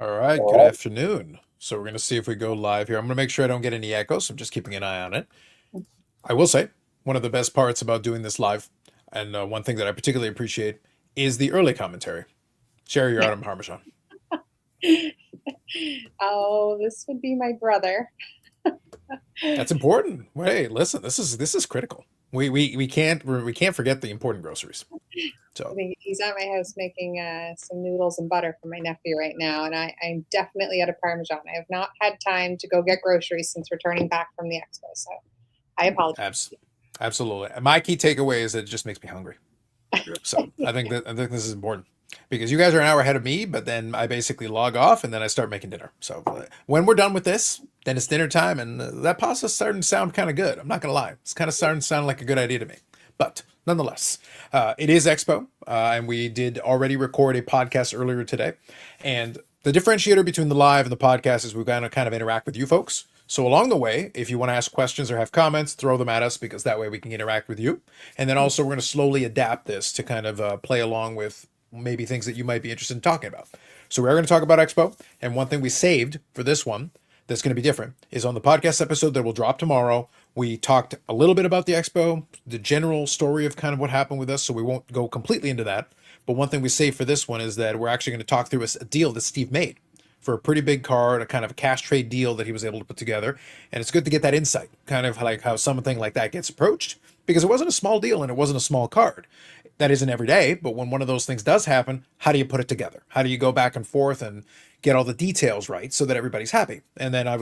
All right, good afternoon. So we're going to see if we go live here. I'm going to make sure I don't get any echoes. I'm just keeping an eye on it. I will say one of the best parts about doing this live, and one thing that I particularly appreciate, is the early commentary. Share your Autumn Parmesan. Oh, this would be my brother. That's important. Hey, listen, this is critical. We can't forget the important groceries. I So think he's at my house making some noodles and butter for my nephew right now, and I'm definitely out of Parmesan. I have not had time to go get groceries since returning back from the expo, so I apologize. abs- absolutely. My key takeaway is that it just makes me hungry. So I think this is important because you guys are an hour ahead of me, but then I basically log off and then I start making dinner. So when we're done with this, then it's dinner time, and that pasta's starting to sound kind of good. I'm not gonna lie, it's kind of starting to sound like a good idea to me. But nonetheless, it is Expo, and we did already record a podcast earlier today, and the differentiator between the live and the podcast is we're going to kind of interact with you folks. So along the way, if you want to ask questions or have comments, throw them at us because that way we can interact with you. And then also we're going to slowly adapt this to kind of play along with maybe things that you might be interested in talking about. So we're going to talk about Expo, and one thing we saved for this one that's going to be different is on the podcast episode that will drop tomorrow. We talked a little bit about the Expo, the general story of kind of what happened with us, so we won't go completely into that. But one thing we saved for this one is that we're actually going to talk through a deal that Steve made for a pretty big card, a kind of a cash trade deal that he was able to put together. And it's good to get that insight, kind of like how something like that gets approached, because it wasn't a small deal and it wasn't a small card. That isn't every day, but when one of those things does happen, how do you put it together? How do you go back and forth and get all the details right so that everybody's happy? And then I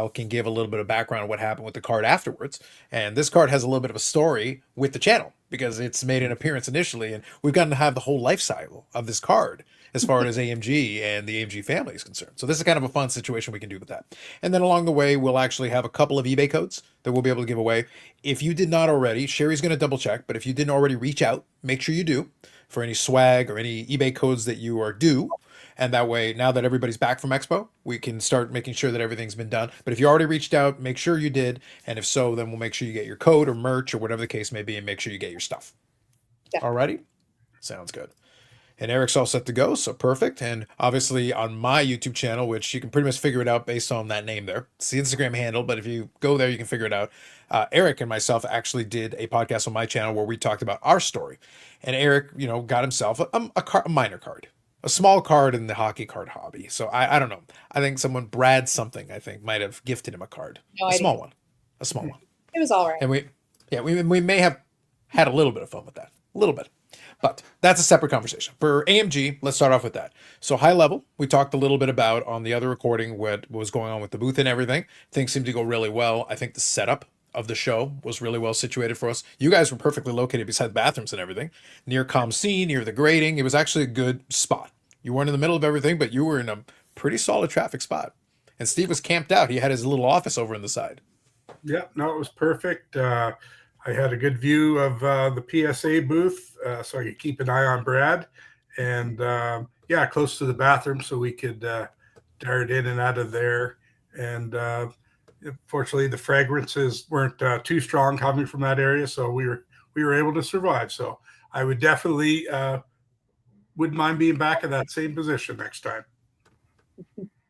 can give a little bit of background on what happened with the card afterwards. And this card has a little bit of a story with the channel because it's made an appearance initially, and we've gotten to have the whole life cycle of this card as far as AMG and the AMG family is concerned. So this is kind of a fun situation we can do with that. And then along the way, we'll actually have a couple of eBay codes that we'll be able to give away. If you did not already, Sherry's going to double check, but if you didn't already reach out, make sure you do for any swag or any eBay codes that you are due. And that way, now that everybody's back from Expo, we can start making sure that everything's been done. But if you already reached out, make sure you did. And if so, then we'll make sure you get your code or merch or whatever the case may be, and make sure you get your stuff. Yeah. Alrighty? Sounds good. And Eric's all set to go, so perfect. And obviously on my YouTube channel, which you can pretty much figure it out based on that name there. It's the Instagram handle, but if you go there, you can figure it out. Eric and myself actually did a podcast on my channel where we talked about our story. And Eric, got himself a minor card, a small card in the hockey card hobby. So I don't know. I think someone, Brad something, I think, might have gifted him a card. No A idea. small one. A small one. It was all right. And we may have had a little bit of fun with that. A little bit. But that's a separate conversation. For AMG, let's start off with that. So high level, we talked a little bit about on the other recording what was going on with the booth and everything. Things seemed to go really well. I think the setup of the show was really well situated for us. You guys were perfectly located beside the bathrooms and everything, near C, near the grading. It was actually a good spot. You weren't in the middle of everything, but you were in a pretty solid traffic spot. And Steve was camped out. He had his little office over in the side. Yeah, no, it was perfect. I had a good view of the PSA booth, so I could keep an eye on Brad. And yeah, close to the bathroom, so we could dart in and out of there. And fortunately, the fragrances weren't too strong coming from that area, so we were able to survive. So I would definitely wouldn't mind being back in that same position next time.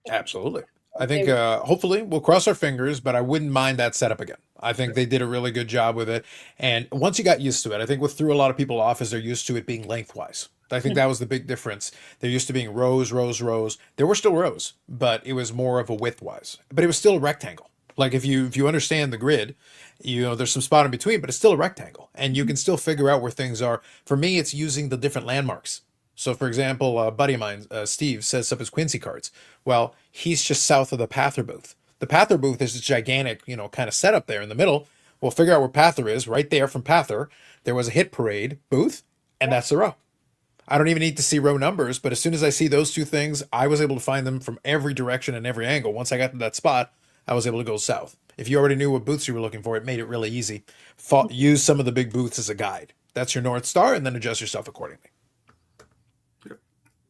Absolutely. I think hopefully we'll cross our fingers, but I wouldn't mind that setup again. I think they did a really good job with it. And once you got used to it, I think what threw a lot of people off is they're used to it being lengthwise. I think that was the big difference. They're used to being rows, rows, rows. There were still rows, but it was more of a widthwise. But it was still a rectangle. Like if you understand the grid, there's some spot in between, but it's still a rectangle, and you can still figure out where things are. For me, it's using the different landmarks. So, for example, a buddy of mine, Steve, sets up his Quincy cards. Well, he's just south of the Pather booth. The Pather booth is a gigantic, kind of setup there in the middle. We'll figure out where Pather is. Right there from Pather, there was a hit parade booth, and that's the row. I don't even need to see row numbers, but as soon as I see those two things, I was able to find them from every direction and every angle. Once I got to that spot, I was able to go south. If you already knew what booths you were looking for, it made it really easy. Use some of the big booths as a guide. That's your North Star, and then adjust yourself accordingly.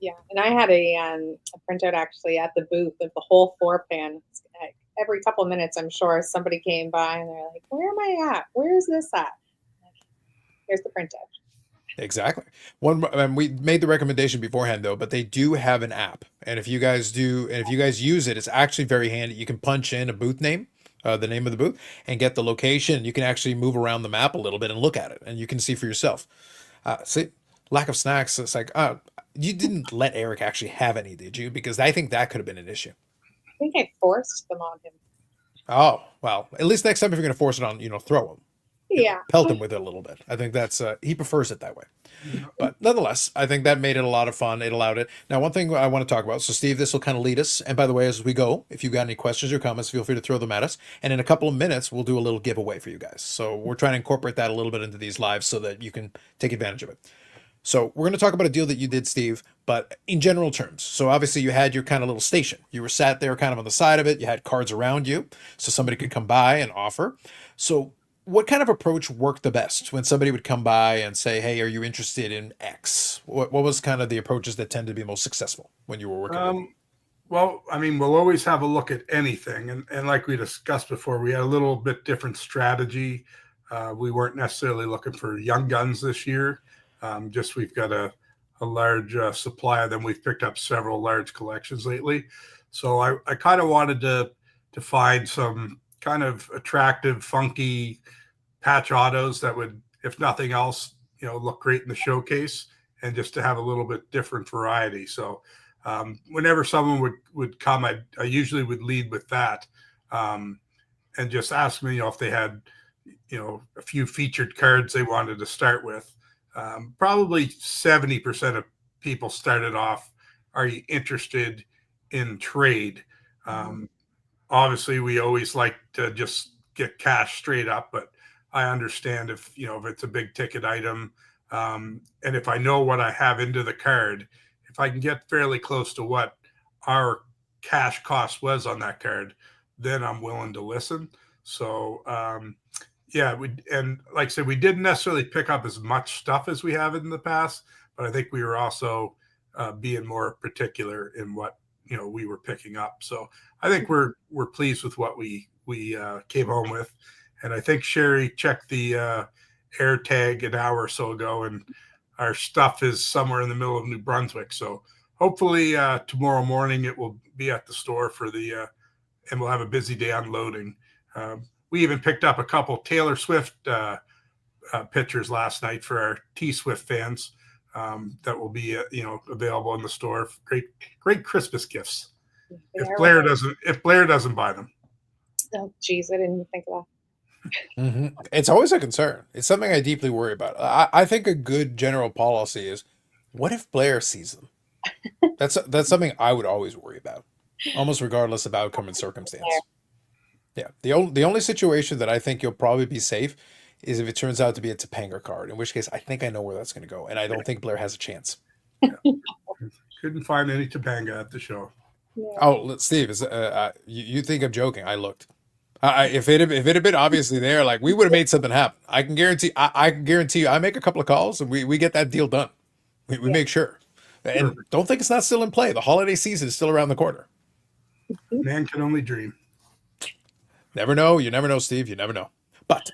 Yeah, and I had a printout actually at the booth of the whole floor plan. Every couple of minutes, I'm sure somebody came by and they're like, "Where am I at? Where is this at?" Here's the printout. Exactly. One, and we made the recommendation beforehand though, but they do have an app, and if you guys use it, it's actually very handy. You can punch in a booth name, the name of the booth, and get the location. You can actually move around the map a little bit and look at it, and you can see for yourself. See, lack of snacks. It's like, you didn't let Eric actually have any, did you? Because I think that could have been an issue. I think I forced them on him. Oh, well, at least next time if you're going to force it on, throw him. Yeah. Pelt him with it a little bit. I think that's he prefers it that way. But nonetheless, I think that made it a lot of fun. It allowed it. Now, one thing I want to talk about. So, Steve, this will kind of lead us. And by the way, as we go, if you've got any questions or comments, feel free to throw them at us. And in a couple of minutes, we'll do a little giveaway for you guys. So we're trying to incorporate that a little bit into these lives so that you can take advantage of it. So we're going to talk about a deal that you did, Steve, but in general terms. So obviously you had your kind of little station. You were sat there kind of on the side of it. You had cards around you so somebody could come by and offer. So what kind of approach worked the best when somebody would come by and say, hey, are you interested in X? What was kind of the approaches that tended to be most successful when you were working with them? Well, I mean, we'll always have a look at anything. And like we discussed before, we had a little bit different strategy. We weren't necessarily looking for young guns this year. Just we've got a large supply of them. We've picked up several large collections lately. So I kind of wanted to find some kind of attractive, funky patch autos that would, if nothing else, look great in the showcase, and just to have a little bit different variety. So whenever someone would come, I usually would lead with that, and just ask me, if they had, a few featured cards they wanted to start with. Probably 70% of people started off, are you interested in trade? Obviously, we always like to just get cash straight up, but I understand if it's a big ticket item, and if I know what I have into the card, if I can get fairly close to what our cash cost was on that card, then I'm willing to listen. So yeah, and like I said, we didn't necessarily pick up as much stuff as we have in the past, but I think we were also being more particular in what we were picking up. So I think we're pleased with what we came home with, and I think Sherry checked the air tag an hour or so ago, and our stuff is somewhere in the middle of New Brunswick. So hopefully tomorrow morning it will be at the store for the and we'll have a busy day unloading. We even picked up a couple Taylor Swift pictures last night for our T Swift fans that will be available in the store. Great Christmas gifts. If Blair doesn't buy them. Oh, geez, I didn't even think of that. Mm-hmm. It's always a concern. It's something I deeply worry about. I think a good general policy is, what if Blair sees them? That's something I would always worry about, almost regardless of outcome and circumstance. Yeah. The only situation that I think you'll probably be safe is if it turns out to be a Topanga card, in which case I think I know where that's going to go, and I don't think Blair has a chance. Yeah. Couldn't find any Topanga at the show. Yeah. Oh, Steve, you think I'm joking? I looked. If it had been obviously there, like, we would have made something happen. I can guarantee. I can guarantee you. I make a couple of calls and we get that deal done. We make sure. And Perfect. don't think it's not still in play. The holiday season is still around the corner. Man can only dream. Never know. You never know, Steve. You never know. But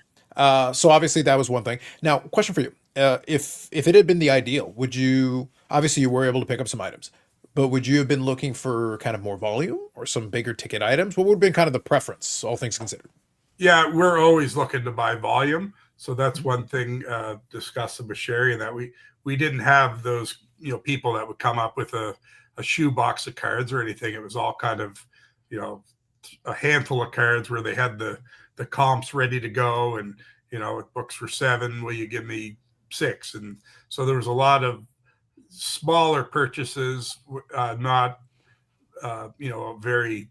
so obviously that was one thing. Now, question for you: if it had been the ideal, would you? Obviously, you were able to pick up some items, but would you have been looking for kind of more volume or some bigger ticket items? What would have been kind of the preference, all things considered? Yeah, we're always looking to buy volume. So that's one thing discussed with Sherry, and that we didn't have those people that would come up with a shoe box of cards or anything. It was all kind of a handful of cards where they had the comps ready to go, and it books for 7. Will you give me 6? And so there was a lot of smaller purchases, not a very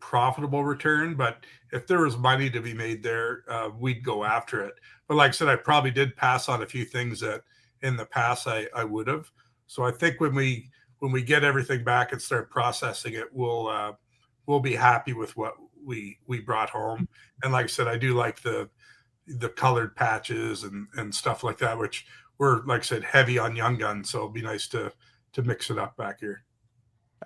profitable return, but if there was money to be made there, we'd go after it. But like I said, I probably did pass on a few things that in the past I would have. So I think when we get everything back and start processing it, we'll be happy with what we brought home. And like I said, I do like the colored patches and stuff like that, which we're, like I said, heavy on young guns. So it'll be nice to mix it up back here.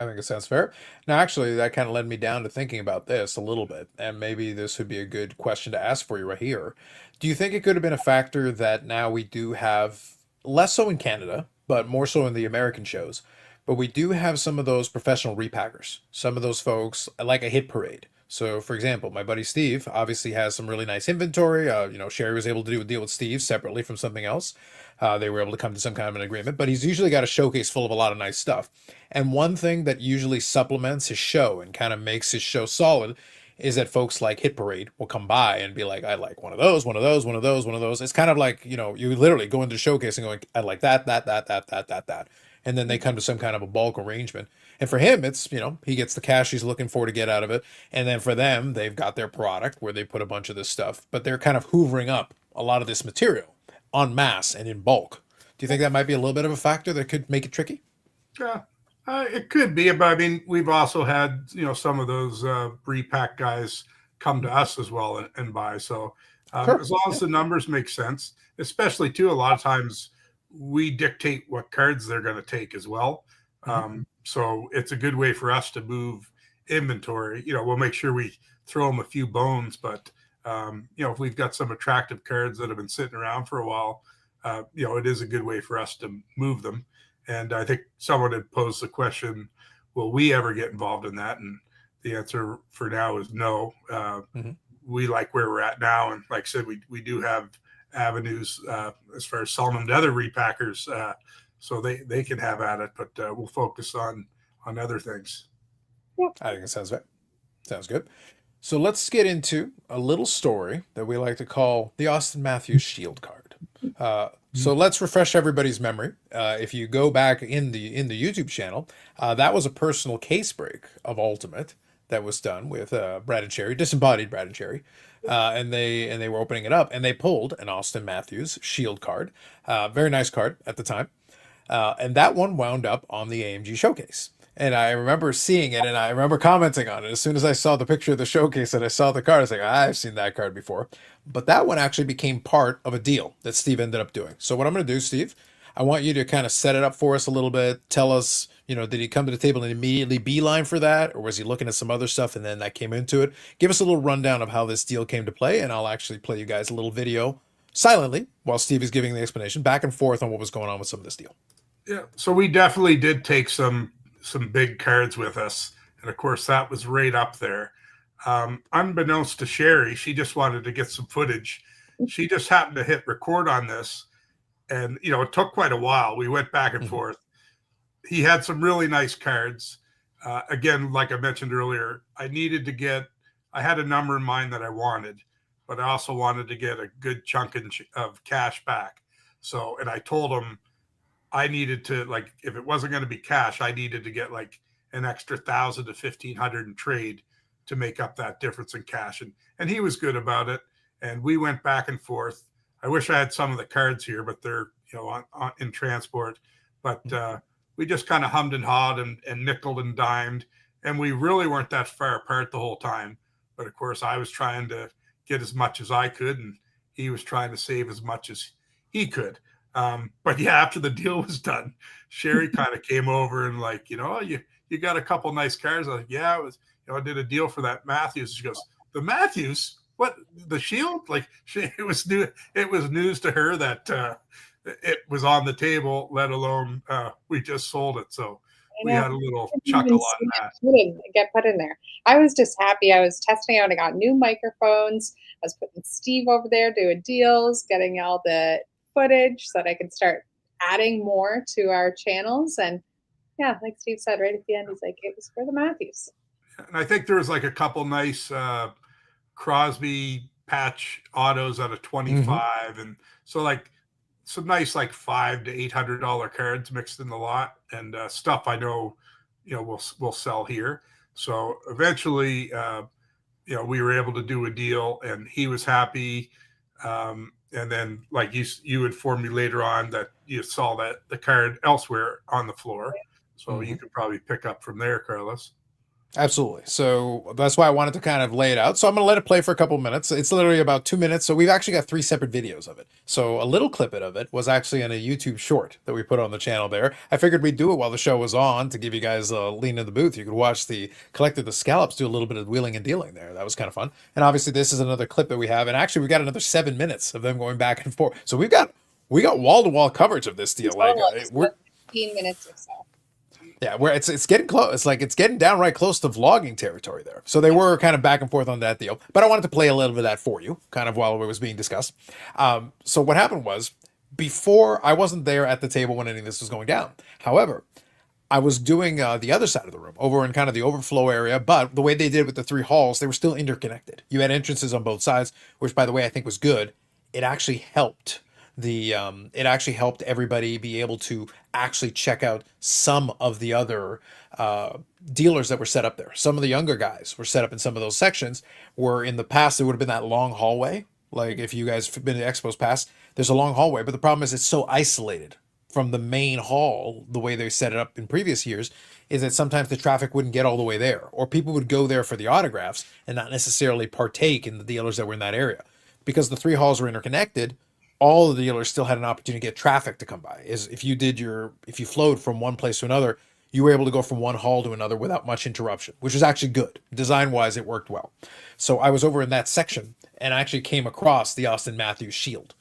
I think it sounds fair. Now, actually, that kind of led me down to thinking about this a little bit, and maybe this would be a good question to ask for you right here. Do you think it could have been a factor that now we do have less so in Canada, but more so in the American shows. But we do have some of those professional repackers. Some of those folks like a hit parade. So, for example, my buddy Steve obviously has some really nice inventory. Sherry was able to do a deal with Steve separately from something else. They were able to come to some kind of an agreement, but he's usually got a showcase full of a lot of nice stuff. And one thing that usually supplements his show and kind of makes his show solid is that folks like Hit Parade will come by and be like, I like one of those, one of those, one of those, one of those. It's kind of like, you literally go into the showcase and going, I like that, that, that, that, that, that, that. And then they come to some kind of a bulk arrangement. And for him, it's, he gets the cash he's looking for to get out of it. And then for them, they've got their product where they put a bunch of this stuff, but they're kind of hoovering up a lot of this material en masse and in bulk. Do you think that might be a little bit of a factor that could make it tricky? Yeah, it could be, but I mean, we've also had some of those repack guys come to us as well and buy. So Sure. as long as the numbers make sense, especially too, a lot of times we dictate what cards they're going to take as well. So it's a good way for us to move inventory. We'll make sure we throw them a few bones, but if we've got some attractive cards that have been sitting around for a while, it is a good way for us to move them. And I think someone had posed the question, will we ever get involved in that? And the answer for now is no. We like where we're at now. And like I said, we do have avenues as far as selling them to other repackers, so they can have at it, but we'll focus on other things. I think it sounds right. Sounds good. So let's get into a little story that we like to call the Austin Matthews Shield card. So let's refresh everybody's memory. If you go back in the YouTube channel, that was a personal case break of Ultimate that was done with Brad and Cherry, disembodied Brad and Cherry, and they were opening it up and they pulled an Austin Matthews Shield card, very nice card at the time, and that one wound up on the AMG showcase. And I remember seeing it and I remember commenting on it. As soon as I saw the picture of the showcase and I saw the card, I was like, I've seen that card before. But that one actually became part of a deal that Steve ended up doing. So what I'm going to do, Steve, I want you to kind of set it up for us a little bit. Tell us, did he come to the table and immediately beeline for that? Or was he looking at some other stuff and then that came into it? Give us a little rundown of how this deal came to play. And I'll actually play you guys a little video silently while Steve is giving the explanation back and forth on what was going on with some of this deal. Yeah. So we definitely did take some big cards with us. And of course that was right up there. Unbeknownst to Sherry, she just wanted to get some footage. She just happened to hit record on this. And, it took quite a while. We went back and forth. He had some really nice cards. Again, like I mentioned earlier, I had a number in mind that I wanted, but I also wanted to get a good chunk of cash back. So, and I told him I needed to, like, if it wasn't going to be cash, I needed to get like an extra 1,000 to 1,500 in trade to make up that difference in cash. And he was good about it. And we went back and forth. I wish I had some of the cards here, but they're, in transport. But we just kind of hummed and hawed and nickeled and dimed. And we really weren't that far apart the whole time. But of course, I was trying to get as much as I could, and he was trying to save as much as he could. But yeah, after the deal was done, Sherry kind of came over and like, you got a couple nice cards. I was like, yeah, it was, I did a deal for that Matthews. She goes, the Matthews? What, the Shield? Like, it was new. It was news to her that it was on the table, let alone we just sold it. So we had a little chuckle on that. Get put in there. I was just happy. I was testing out. I got new microphones. I was putting Steve over there doing deals, getting all the footage so that I could start adding more to our channels. And yeah, like Steve said, right at the end, he's like, it was for the Matthews. And I think there was like a couple nice Crosby patch autos out of 25. And so like some nice like $500 to $800 cards mixed in the lot, and stuff I know, we'll sell here. So eventually, we were able to do a deal, and he was happy. And then, like you informed me later on that you saw that the card elsewhere on the floor, so you could probably pick up from there, Carlos. Absolutely. So that's why I wanted to kind of lay it out. So I'm going to let it play for a couple minutes. It's literally about 2 minutes. So we've actually got 3 separate videos of it. So a little clip of it was actually in a YouTube short that we put on the channel there. I figured we'd do it while the show was on to give you guys a lean in the booth. You could watch the Collected the Scallops do a little bit of wheeling and dealing there. That was kind of fun. And obviously this is another clip that we have. And actually we got another 7 minutes of them going back and forth. So we've got we got wall to wall coverage of this deal. Like Totally. So we're 15 minutes or so. yeah, where it's getting close. It's like it's getting downright close to vlogging territory there. So they were kind of back and forth on that deal. But I wanted to play a little bit of that for you, kind of while it was being discussed. So what happened was before I wasn't there at the table when any of this was going down. However, I was doing the other side of the room, over in kind of the overflow area. But the way they did with the three halls, they were still interconnected. You had entrances on both sides, which, by the way, I think was good. It actually helped it actually helped everybody be able to actually check out some of the other dealers that were set up there. Some of the younger guys were set up in some of those sections. Where in the past there would have been that long hallway. Like if you guys have been to Expos past, there's a long hallway, but the problem is it's so isolated from the main hall, the way they set it up in previous years, is that sometimes the traffic wouldn't get all the way there, or people would go there for the autographs and not necessarily partake in the dealers that were in that area. Because the three halls were interconnected, all the dealers still had an opportunity to get traffic to come by. Is if you flowed from one place to another, you were able to go from one hall to another without much interruption, which was actually good. Design wise, it worked well. So I was over in that section and I actually came across the Austin Matthews shield.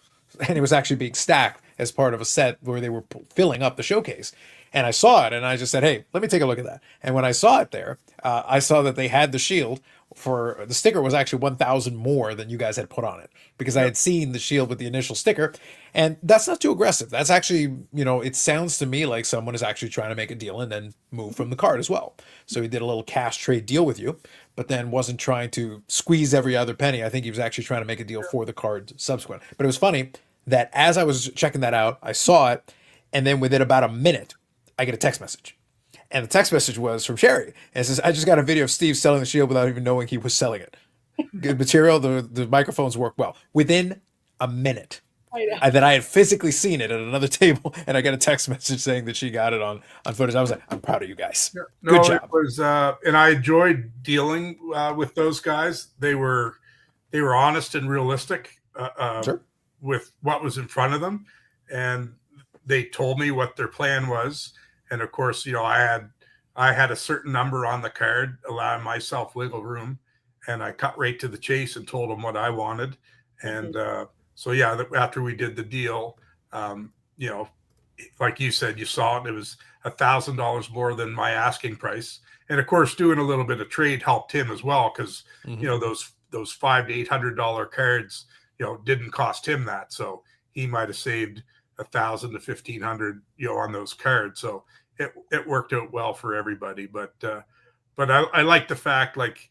And it was actually being stacked as part of a set where they were filling up the showcase. And I saw it and I just said, hey, let me take a look at that. And when I saw it there, I saw that they had the shield for the sticker was actually 1,000 more than you guys had put on it, because I had seen the shield with the initial sticker. And that's not too aggressive. That's actually, it sounds to me like someone is actually trying to make a deal and then move from the card as well. So he did a little cash trade deal with you, but then wasn't trying to squeeze every other penny. I think he was actually trying to make a deal for the card subsequent. But it was funny that as I was checking that out, I saw it. And then within about a minute, I get a text message. And the text message was from Sherry. And it says, I just got a video of Steve selling the shield without even knowing he was selling it. Good material. The microphones work well. Within a minute. That I had physically seen it at another table, and I got a text message saying that she got it on footage. I was like, I'm proud of you guys. No, good job. It was, and I enjoyed dealing with those guys. They were honest and realistic Sure. with what was in front of them, and they told me what their plan was. And of course, I had a certain number on the card, allowing myself wiggle room, and I cut right to the chase and told them what I wanted. And so yeah, after we did the deal, like you said, you saw it. It was $1,000 more than my asking price, and of course, doing a little bit of trade helped him as well, because those $500 to $800 cards, didn't cost him that, so he might have saved $1,000 to $1,500, on those cards. So it worked out well for everybody. But I like the fact, like,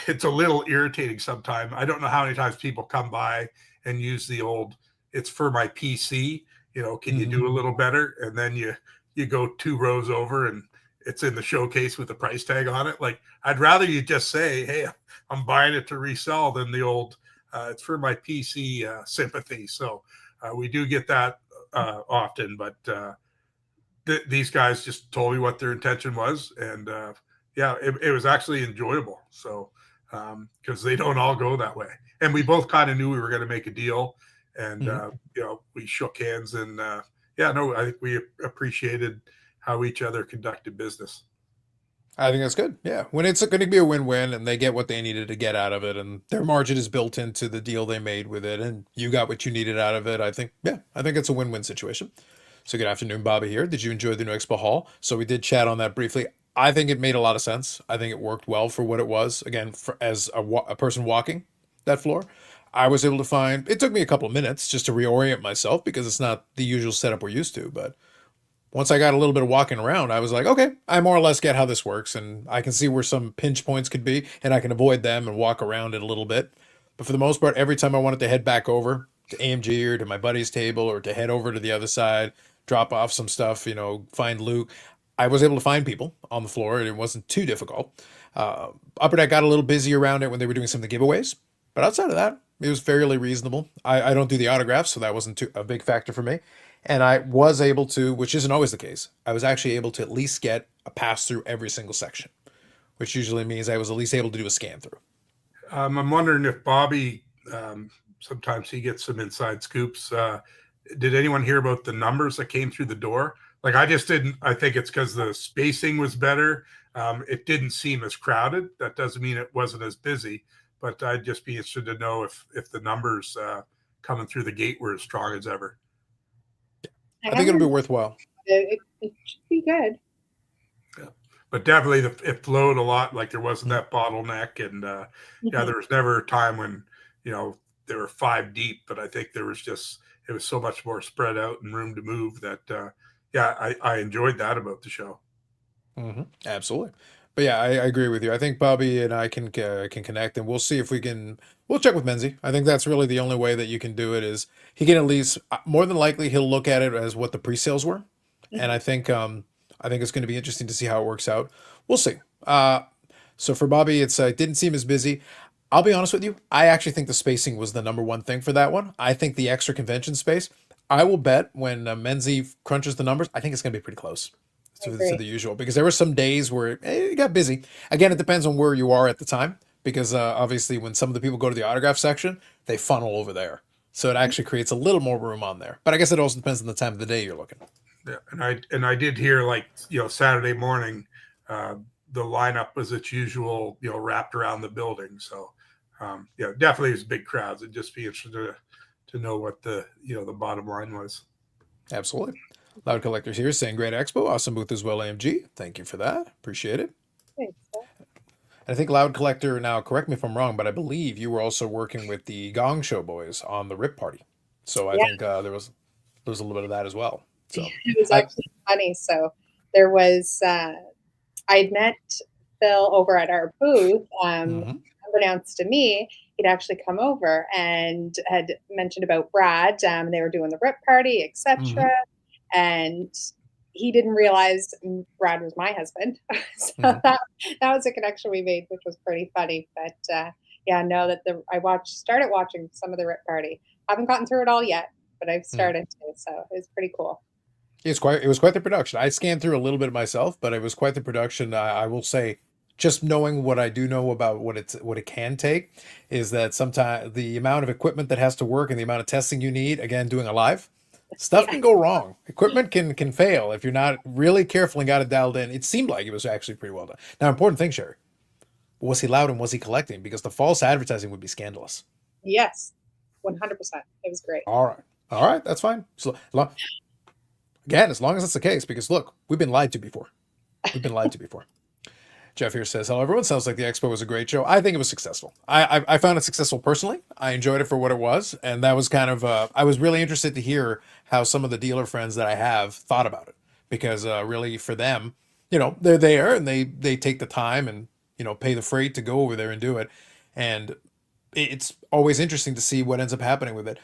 it's a little irritating sometimes. I don't know how many times people come by and use the old, it's for my PC, can you do a little better? And then you go 2 rows over and it's in the showcase with the price tag on it. Like, I'd rather you just say, hey, I'm buying it to resell, than the old, it's for my PC sympathy. So we do get that often, but these guys just told me what their intention was. And yeah, it was actually enjoyable. So, because they don't all go that way. And we both kind of knew we were going to make a deal. And, we shook hands. And I think we appreciated how each other conducted business. I think that's good. Yeah. When it's going to be a win-win and they get what they needed to get out of it and their margin is built into the deal they made with it and you got what you needed out of it, I think it's a win-win situation. So good afternoon, Bobby here. Did you enjoy the new Expo Hall? So we did chat on that briefly. I think it made a lot of sense. I think it worked well for what it was. Again, as a person walking that floor, I was able to find, it took me a couple of minutes just to reorient myself because it's not the usual setup we're used to, but once I got a little bit of walking around, I was like, okay, I more or less get how this works, and I can see where some pinch points could be, and I can avoid them and walk around it a little bit. But for the most part, every time I wanted to head back over to AMG or to my buddy's table or to head over to the other side, drop off some stuff, find loot, I was able to find people on the floor, and it wasn't too difficult. Upper Deck got a little busy around it when they were doing some of the giveaways, but outside of that, it was fairly reasonable. I don't do the autographs, so that wasn't a big factor for me. And I was able to, which isn't always the case, I was actually able to at least get a pass through every single section, which usually means I was at least able to do a scan through. I'm wondering if Bobby, sometimes he gets some inside scoops. Did anyone hear about the numbers that came through the door? Like, I just didn't. I think it's because the spacing was better. It didn't seem as crowded. That doesn't mean it wasn't as busy, but I'd just be interested to know if the numbers coming through the gate were as strong as ever. I think it'll be worthwhile. It should be good. Yeah. But definitely it flowed a lot. Like there wasn't that bottleneck, and yeah, there was never a time when there were 5 deep, but I think there was just it was so much more spread out and room to move that yeah, I enjoyed that about the show. Absolutely. But yeah, I agree with you. I think Bobby and I can connect, and we'll see if we can. We'll check with Menzie. I think that's really the only way that you can do it. Is he can at least more than likely he'll look at it as what the pre-sales were, and I think it's going to be interesting to see how it works out. We'll see. So for Bobby, it didn't seem as busy. I'll be honest with you. I actually think the spacing was the number one thing for that one. I think the extra convention space. I will bet when Menzie crunches the numbers, I think it's going to be pretty close to the usual, because there were some days where it got busy. Again, it depends on where you are at the time, because obviously when some of the people go to the autograph section, they funnel over there. So it actually creates a little more room on there. But I guess it also depends on the time of the day you're looking. Yeah, and I did hear, like, Saturday morning, the lineup was its usual, wrapped around the building. So yeah, definitely was big crowds. It'd just be interesting to know what the bottom line was. Absolutely. Loud Collectors here saying great expo, awesome booth as well, AMG. Thank you for that. Appreciate it. Thanks. I think Loud Collector, now correct me if I'm wrong, but I believe you were also working with the Gong Show boys on the Rip Party. So I think there was a little bit of that as well. So it was actually funny. So there was I'd met Phil over at our booth. Unbeknownst to me, he'd actually come over and had mentioned about Brad. They were doing the Rip Party, etc. And he didn't realize Brad was my husband. So that was a connection we made, which was pretty funny. But yeah, know that started watching some of the Rip Party. Haven't gotten through it all yet, but I've started to. So it was pretty cool. It was quite the production. I scanned through a little bit myself, but it was quite the production. I will say, just knowing what I do know about what it can take, is that sometimes the amount of equipment that has to work and the amount of testing you need, again, doing a live, stuff can go wrong. Equipment can fail if you're not really careful and got it dialed in. It seemed like it was actually pretty well done. Now, important thing, Sherry, was he loud and was he collecting? Because the false advertising would be scandalous. Yes, 100%. It was great. All right, that's fine. So, again, as long as that's the case, because look, we've been lied to before. Jeff here says, hello, everyone. Sounds like the expo was a great show. I think it was successful. I found it successful personally. I enjoyed it for what it was. And that was kind of, I was really interested to hear how some of the dealer friends that I have thought about it. Because really for them, they're there and they take the time and, pay the freight to go over there and do it. And it's always interesting to see what ends up happening with it.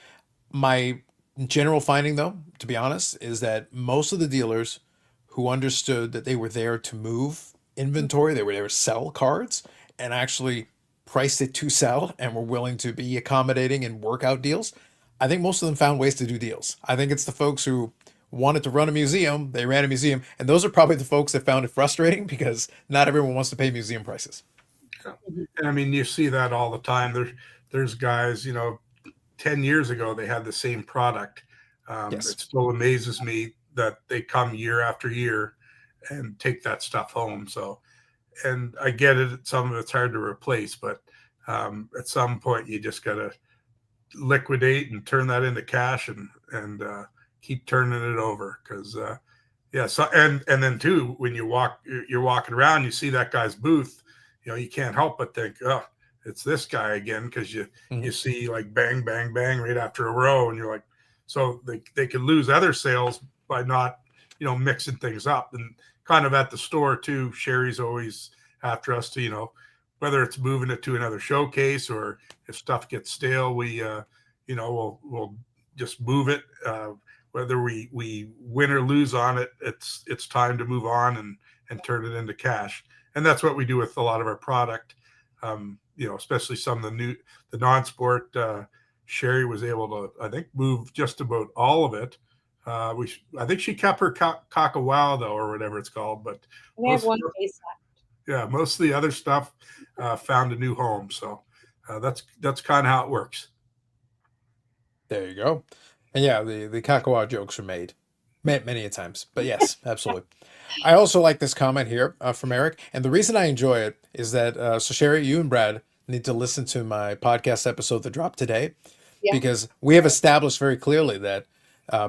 My general finding, though, to be honest, is that most of the dealers who understood that they were there to move inventory, they were there to sell cards, and actually priced it to sell and were willing to be accommodating and work out deals, I think most of them found ways to do deals. I think it's the folks who wanted to run a museum, they ran a museum, and those are probably the folks that found it frustrating because not everyone wants to pay museum prices. Yeah. And I mean, you see that all the time. There's guys, 10 years ago, they had the same product. Yes. It still amazes me that they come year after year and take that stuff home. So, and I get it. Some of it's hard to replace, but at some point you just got to liquidate and turn that into cash and keep turning it over. Cause yeah. So, and then too, when you're walking around, you see that guy's booth, you can't help but think, oh, it's this guy again. Cause you see like bang, bang, bang right after a row. And you're like, so they could lose other sales by not, mixing things up. And kind of at the store too, Sherry's always after us to, whether it's moving it to another showcase or if stuff gets stale, we, we'll just move it. Whether we win or lose on it, it's time to move on and turn it into cash. And that's what we do with a lot of our product. Especially some of the non-sport, Sherry was able to, I think, move just about all of it. I think she kept her Kakawao though, or whatever it's called, but we have one piece left. Yeah, most of the other stuff found a new home. So that's kind of how it works. There you go. And yeah, the Kakawao jokes are made many a times, but yes, absolutely. I also like this comment here from Eric, and the reason I enjoy it is that so Sherry, you and Brad need to listen to my podcast episode that dropped today, Yeah. because we have established very clearly that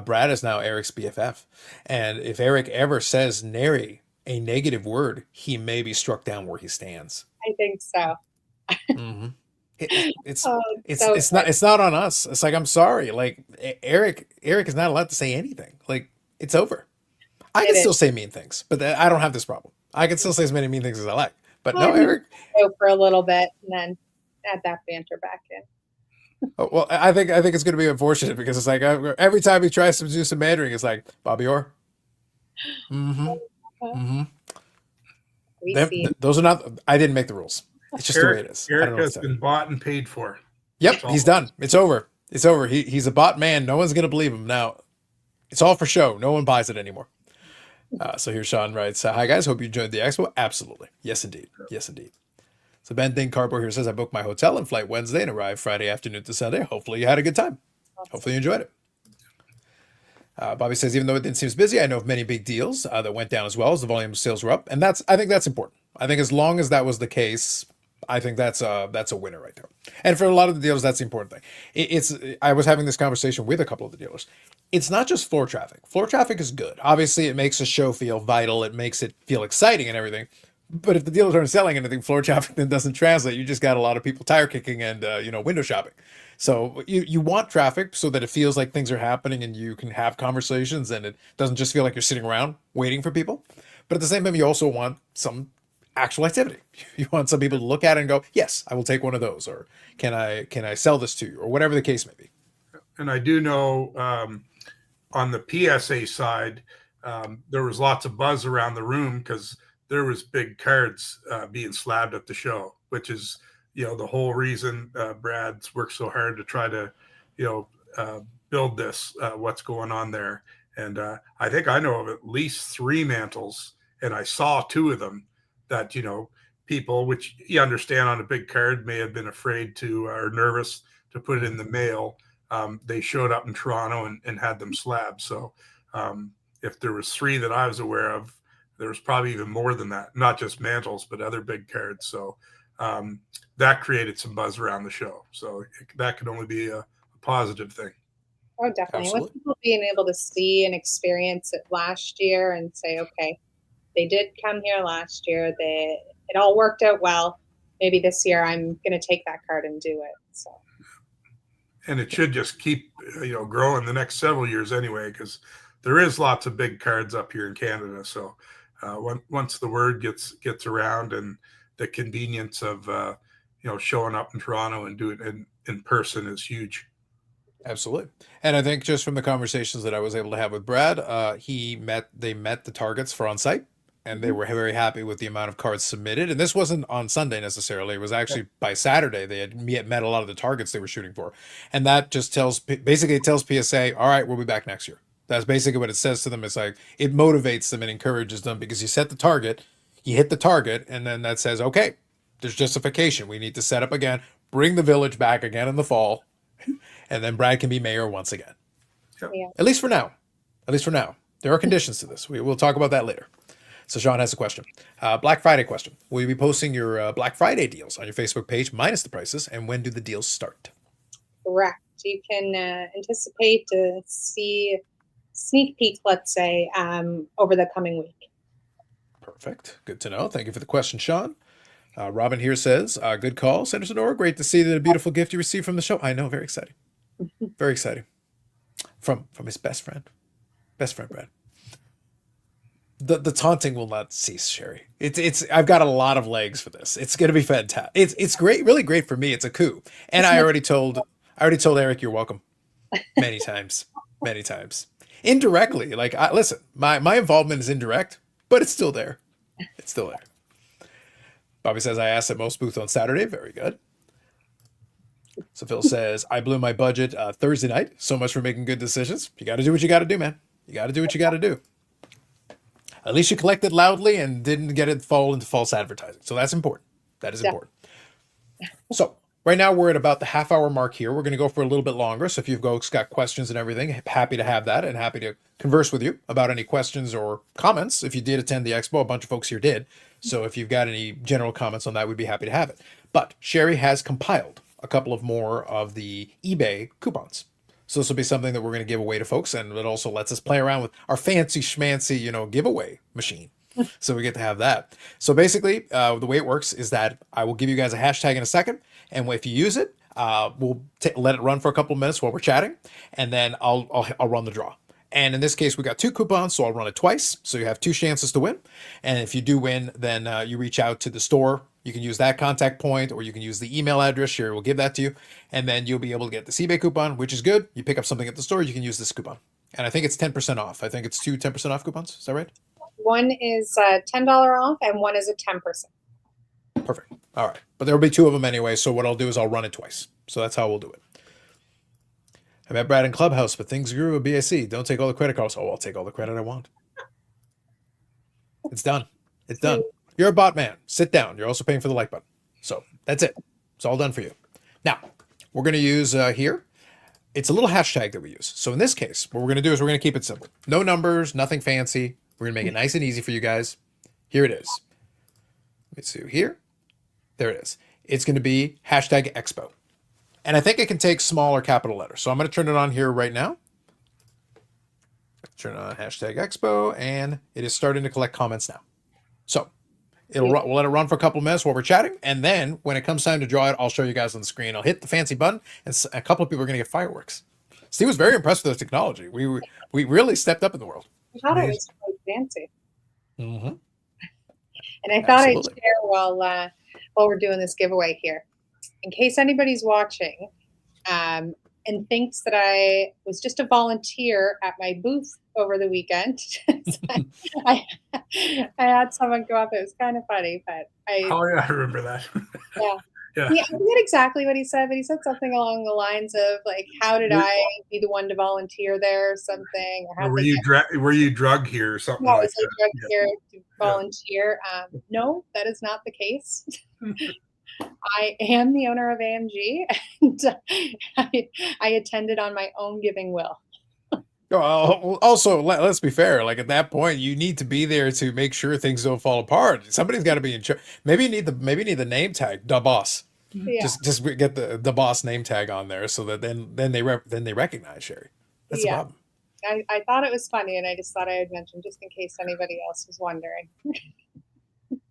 Brad is now Eric's BFF. And if Eric ever says nary a negative word, he may be struck down where he stands. I think so. Hmm it's Oh, it's so it's not it's not on us. It's like, I'm sorry. Like, Eric is not allowed to say anything. Like, it's over. I can it still is. say mean things, but I don't have this problem. I can still say as many mean things as I like. But Well, no, you Eric. go for a little bit and then add that banter back in. Oh, well, I think it's going to be unfortunate because it's like, every time he tries to do some Mandarin, it's like Bobby Orr. Mm-hmm. Uh, Mm-hmm. We see. Those are not. I didn't make the rules. It's just the way it is. I don't Eric know what has to tell been you. bought and paid for. That's Yep, all. he's done. It's over. It's over. He's a bot man. No one's going to believe him now. It's all for show. No one buys it anymore. So here Sean writes, "Hi guys, hope you enjoyed the expo. Absolutely, yes indeed, yes indeed." So Ben Thing Cardboard here says, "I booked my hotel and flight Wednesday and arrived Friday afternoon to Sunday. Hopefully you had a good time. Hopefully you enjoyed it." Bobby says, "Even though it didn't seem busy, I know of many big deals that went down as well as the volume of sales were up, and I think that's important. I think as long as that was the case, I think that's a winner right there. And for a lot of the dealers, that's the important thing. I was having this conversation with a couple of the dealers. It's not just floor traffic. Floor traffic is good. Obviously, it makes a show feel vital. It makes it feel exciting and everything. But if the dealers aren't selling anything, floor traffic then doesn't translate. You just got a lot of people tire kicking and window shopping. So you want traffic so that it feels like things are happening and you can have conversations and it doesn't just feel like you're sitting around waiting for people. But at the same time, you also want some actual activity. You want some people to look at it and go, yes, I will take one of those, or can I sell this to you, or whatever the case may be. And I do know on the PSA side, there was lots of buzz around the room because there was big cards being slabbed at the show, which is, the whole reason Brad's worked so hard to try to, build this, what's going on there. And I think I know of at least 3 mantles, and I saw 2 of them that, people, which you understand on a big card, may have been afraid to or nervous to put it in the mail. They showed up in Toronto and had them slabbed. So if there was 3 that I was aware of, there was probably even more than that, not just mantles, but other big cards. So that created some buzz around the show. So that could only be a positive thing. Oh, definitely. Absolutely. With people being able to see and experience it last year and say, okay, they did come here last year. It all worked out well. Maybe this year I'm going to take that card and do it. So. And it should just keep, growing the next several years anyway, because there is lots of big cards up here in Canada. So once the word gets around, and the convenience of, showing up in Toronto and doing it in person is huge. Absolutely. And I think just from the conversations that I was able to have with Brad, they met the targets for on site, and they were very happy with the amount of cards submitted. And this wasn't on Sunday necessarily. It was actually by Saturday they had met a lot of the targets they were shooting for. And that just tells PSA, all right, we'll be back next year. That's basically what it says to them. It's like, it motivates them and encourages them because you set the target, you hit the target, and then that says, okay, there's justification. We need to set up again, bring the village back again in the fall, and then Brad can be mayor once again. Yeah. At least for now. At least for now. There are conditions to this. We'll talk about that later. So Sean has a question. Black Friday question. Will you be posting your Black Friday deals on your Facebook page minus the prices? And when do the deals start? Correct. You can anticipate to see sneak peek, let's say, over the coming week. Perfect. Good to know. Thank you for the question, Sean. Robin here says, good call, Senator Nora. Great to see the beautiful gift you received from the show. I know, very exciting. Very exciting. From his best friend. Best friend, Brad. The taunting will not cease, Sherry. It's I've got a lot of legs for this. It's gonna be fantastic. It's great, really great for me. It's a coup. And I already told Eric you're welcome many times. Many times. Indirectly. Like, listen, my involvement is indirect, but it's still there. It's still there. Bobby says, I asked at most booth on Saturday. Very good. So Phil says, I blew my budget Thursday night. So much for making good decisions. You got to do what you got to do, man. You got to do what you got to do. At least you collected loudly and didn't get it fall into false advertising. So that's important. That is important. So right now we're at about the half-hour mark here. We're going to go for a little bit longer. So if you've got questions and everything, happy to have that and happy to converse with you about any questions or comments. If you did attend the expo, a bunch of folks here did. So if you've got any general comments on that, we'd be happy to have it. But Sherry has compiled a couple of more of the eBay coupons. So this will be something that we're going to give away to folks, and it also lets us play around with our fancy schmancy, giveaway machine. So we get to have that. So basically, the way it works is that I will give you guys a hashtag in a second, and if you use it, we'll let it run for a couple of minutes while we're chatting, and then I'll run the draw. And in this case, we got 2 coupons, so I'll run it twice. So you have 2 chances to win. And if you do win, then you reach out to the store. You can use that contact point, or you can use the email address. Sherry will give that to you. And then you'll be able to get the eBay coupon, which is good. You pick up something at the store, you can use this coupon. And I think it's 10% off. I think it's 2 10% off coupons. Is that right? One is $10 off, and one is a 10%. Perfect. All right. But there will be 2 of them anyway. So what I'll do is I'll run it twice. So that's how we'll do it. I met Brad in Clubhouse, but things grew at BAC. Don't take all the credit cards. Oh, I'll take all the credit I want. It's done. It's done. You're a bot man. Sit down. You're also paying for the like button. So that's it. It's all done for you. Now, we're going to use here. It's a little hashtag that we use. So in this case, what we're going to do is we're going to keep it simple. No numbers, nothing fancy. We're going to make it nice and easy for you guys. Here it is. Let me see here. There it is. It's going to be hashtag Expo. And I think it can take small or capital letters. So I'm going to turn it on here right now. Turn on hashtag Expo, and it is starting to collect comments now. So we'll let it run for a couple of minutes while we're chatting. And then when it comes time to draw it, I'll show you guys on the screen. I'll hit the fancy button, and a couple of people are going to get fireworks. Steve was very impressed with the technology. We really stepped up in the world. I thought it was quite fancy. Mm-hmm. And I thought I'd share while we're doing this giveaway here. In case anybody's watching and thinks that I was just a volunteer at my booth over the weekend, I had someone go up. It was kind of funny, but Oh, yeah, I remember that. Yeah. Yeah. I forget exactly what he said, but he said something along the lines of like, "How did I be the one to volunteer there?" Or something. Or were you drug here or something no, like was that? I drug here to volunteer? No, that is not the case. I am the owner of AMG, and I attended on my own giving will. Also, let's be fair. Like at that point, you need to be there to make sure things don't fall apart. Somebody's got to be in charge. Maybe you need the name tag, the boss. Yeah. Just get the boss name tag on there, so that then they recognize Sherry. That's the problem. I thought it was funny, and I just thought I would mention just in case anybody else was wondering.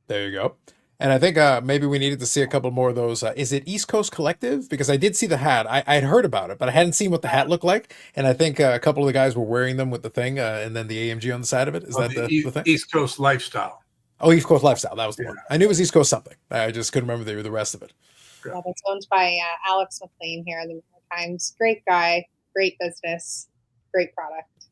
There you go. And I think maybe we needed to see a couple more of those. Is it East Coast Collective? Because I did see the hat. I had heard about it, but I hadn't seen what the hat looked like. And I think a couple of the guys were wearing them with the thing, and then the AMG on the side of it. Is that the thing? East Coast Lifestyle. Oh, East Coast Lifestyle. That was the one. I knew it was East Coast something. I just couldn't remember the rest of it. Yeah, that's owned by Alex McLean here in the Times. Great guy, great business, great product.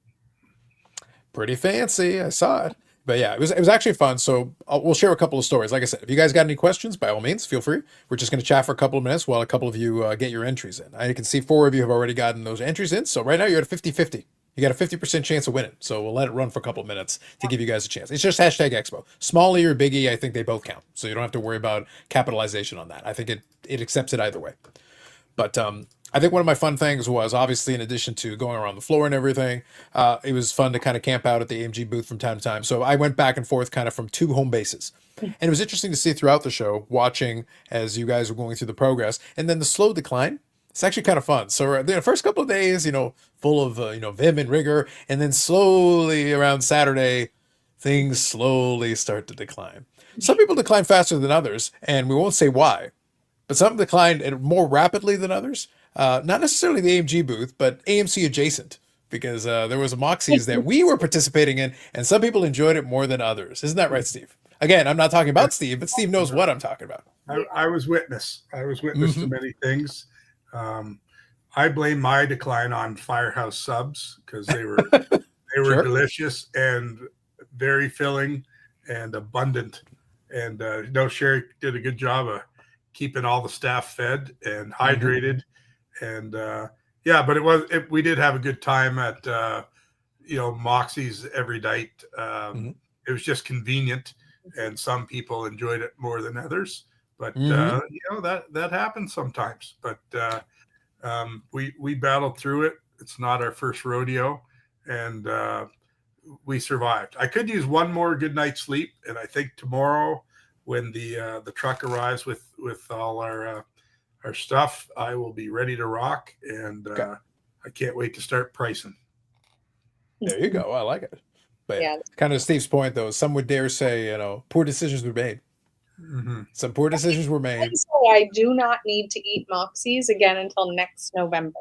Pretty fancy. I saw it. But yeah, it was actually fun. So we'll share a couple of stories. Like I said, if you guys got any questions, by all means, feel free. We're just going to chat for a couple of minutes while a couple of you get your entries in. I can see 4 of you have already gotten those entries in. So right now you're at a 50-50. You got a 50% chance of winning. So we'll let it run for a couple of minutes to give you guys a chance. It's just hashtag Expo. Small E or big E, I think they both count. So you don't have to worry about capitalization on that. I think it accepts it either way. But I think one of my fun things was obviously in addition to going around the floor and everything, it was fun to kind of camp out at the AMG booth from time to time. So I went back and forth kind of from 2 home bases. And it was interesting to see throughout the show, watching as you guys were going through the progress and then the slow decline. It's actually kind of fun. So the first couple of days, full of, vim and rigor. And then slowly around Saturday, things slowly start to decline. Some people decline faster than others, and we won't say why. But some declined more rapidly than others. Not necessarily the AMG booth, but AMC adjacent, because there was a Moxies that we were participating in, and some people enjoyed it more than others. Isn't that right, Steve? Again, I'm not talking about Steve, but Steve knows what I'm talking about. I was witness. I was witness to many things. I blame my decline on Firehouse subs because they were Sure. delicious and very filling and abundant. And Sherry did a good job of keeping all the staff fed and hydrated. And but we did have a good time at Moxie's every night. It was just convenient, and some people enjoyed it more than others. But that happens sometimes. But we battled through it. It's not our first rodeo, and we survived. I could use one more good night's sleep, and I think tomorrow when the truck arrives with all our our stuff, I will be ready to rock, and Okay. I can't wait to start pricing. There you go. I like it. But Yeah. kind of Steve's point, though, some would dare say, poor decisions were made. Mm-hmm. Some poor decisions were made. So I do not need to eat Moxie's again until next November.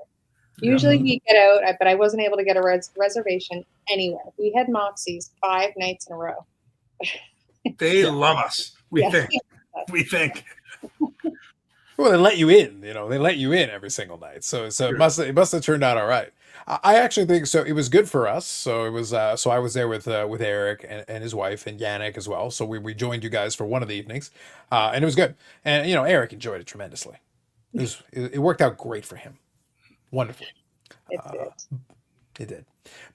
Yeah. Usually we get out, but I wasn't able to get a reservation anywhere. We had Moxie's 5 nights in a row. They Yeah. love us. We Yeah. think. We think. Well, they let you in. They let you in every single night. So Sure. it must have turned out all right. I actually think so. It was good for us. So it was. So I was there with Eric and his wife and Yannick as well. So we joined you guys for one of the evenings, and it was good. And Eric enjoyed it tremendously. It worked out great for him. Wonderfully. It did. It did.